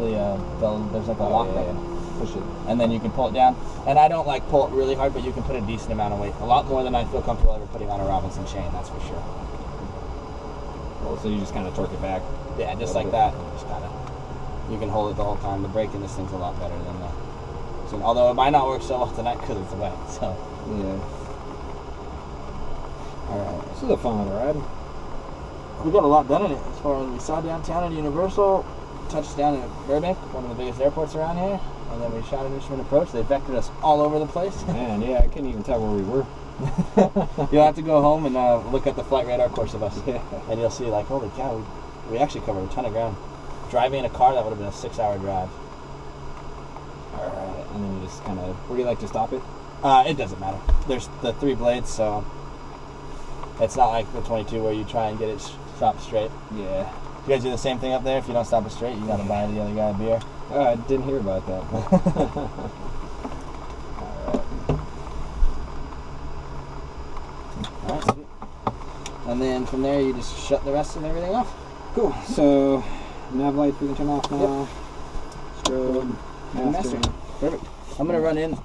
A: There's like a lock there. Push it, and then you can pull it down. And I don't like pull it really hard, but you can put a decent amount of weight, a lot more than I feel comfortable ever putting on a Robinson chain. That's for sure.
B: Well, so you just kind of torque it back.
A: Yeah, just like that. Just kind of. You can hold it the whole time. The brake in this thing's a lot better than the. So, although it might not work so well tonight because it's wet. So.
B: Yeah.
A: All right.
B: This is a fun ride.
A: We got a lot done in it. As far as we saw downtown at Universal, touched down at Burbank, one of the biggest airports around here, and then we shot an instrument approach. They vectored us all over the place.
B: Man, yeah, I couldn't even tell where we were.
A: You'll have to go home and look at the flight radar course of us, and you'll see like, holy cow, we actually covered a ton of ground. driving in a car, that would have been a 6-hour drive.
B: Alright, and then you just kind of, where do you like to stop it?
A: It doesn't matter. There's the 3 blades, so it's not like the 22 where you try and get it stopped straight.
B: Yeah.
A: You guys do the same thing up there? If you don't stop it straight, you gotta buy the other guy a beer.
B: Oh, I didn't hear about that.
A: Alright, sweet. And then from there, you just shut the rest of everything off.
B: Cool. So, nav lights we can turn off now.
A: Yep.
B: Strobe, master.
A: Perfect. I'm gonna run in.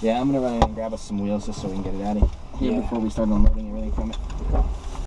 A: Yeah, I'm gonna run in and grab us some wheels just so we can get it out of here before we start unloading everything from it.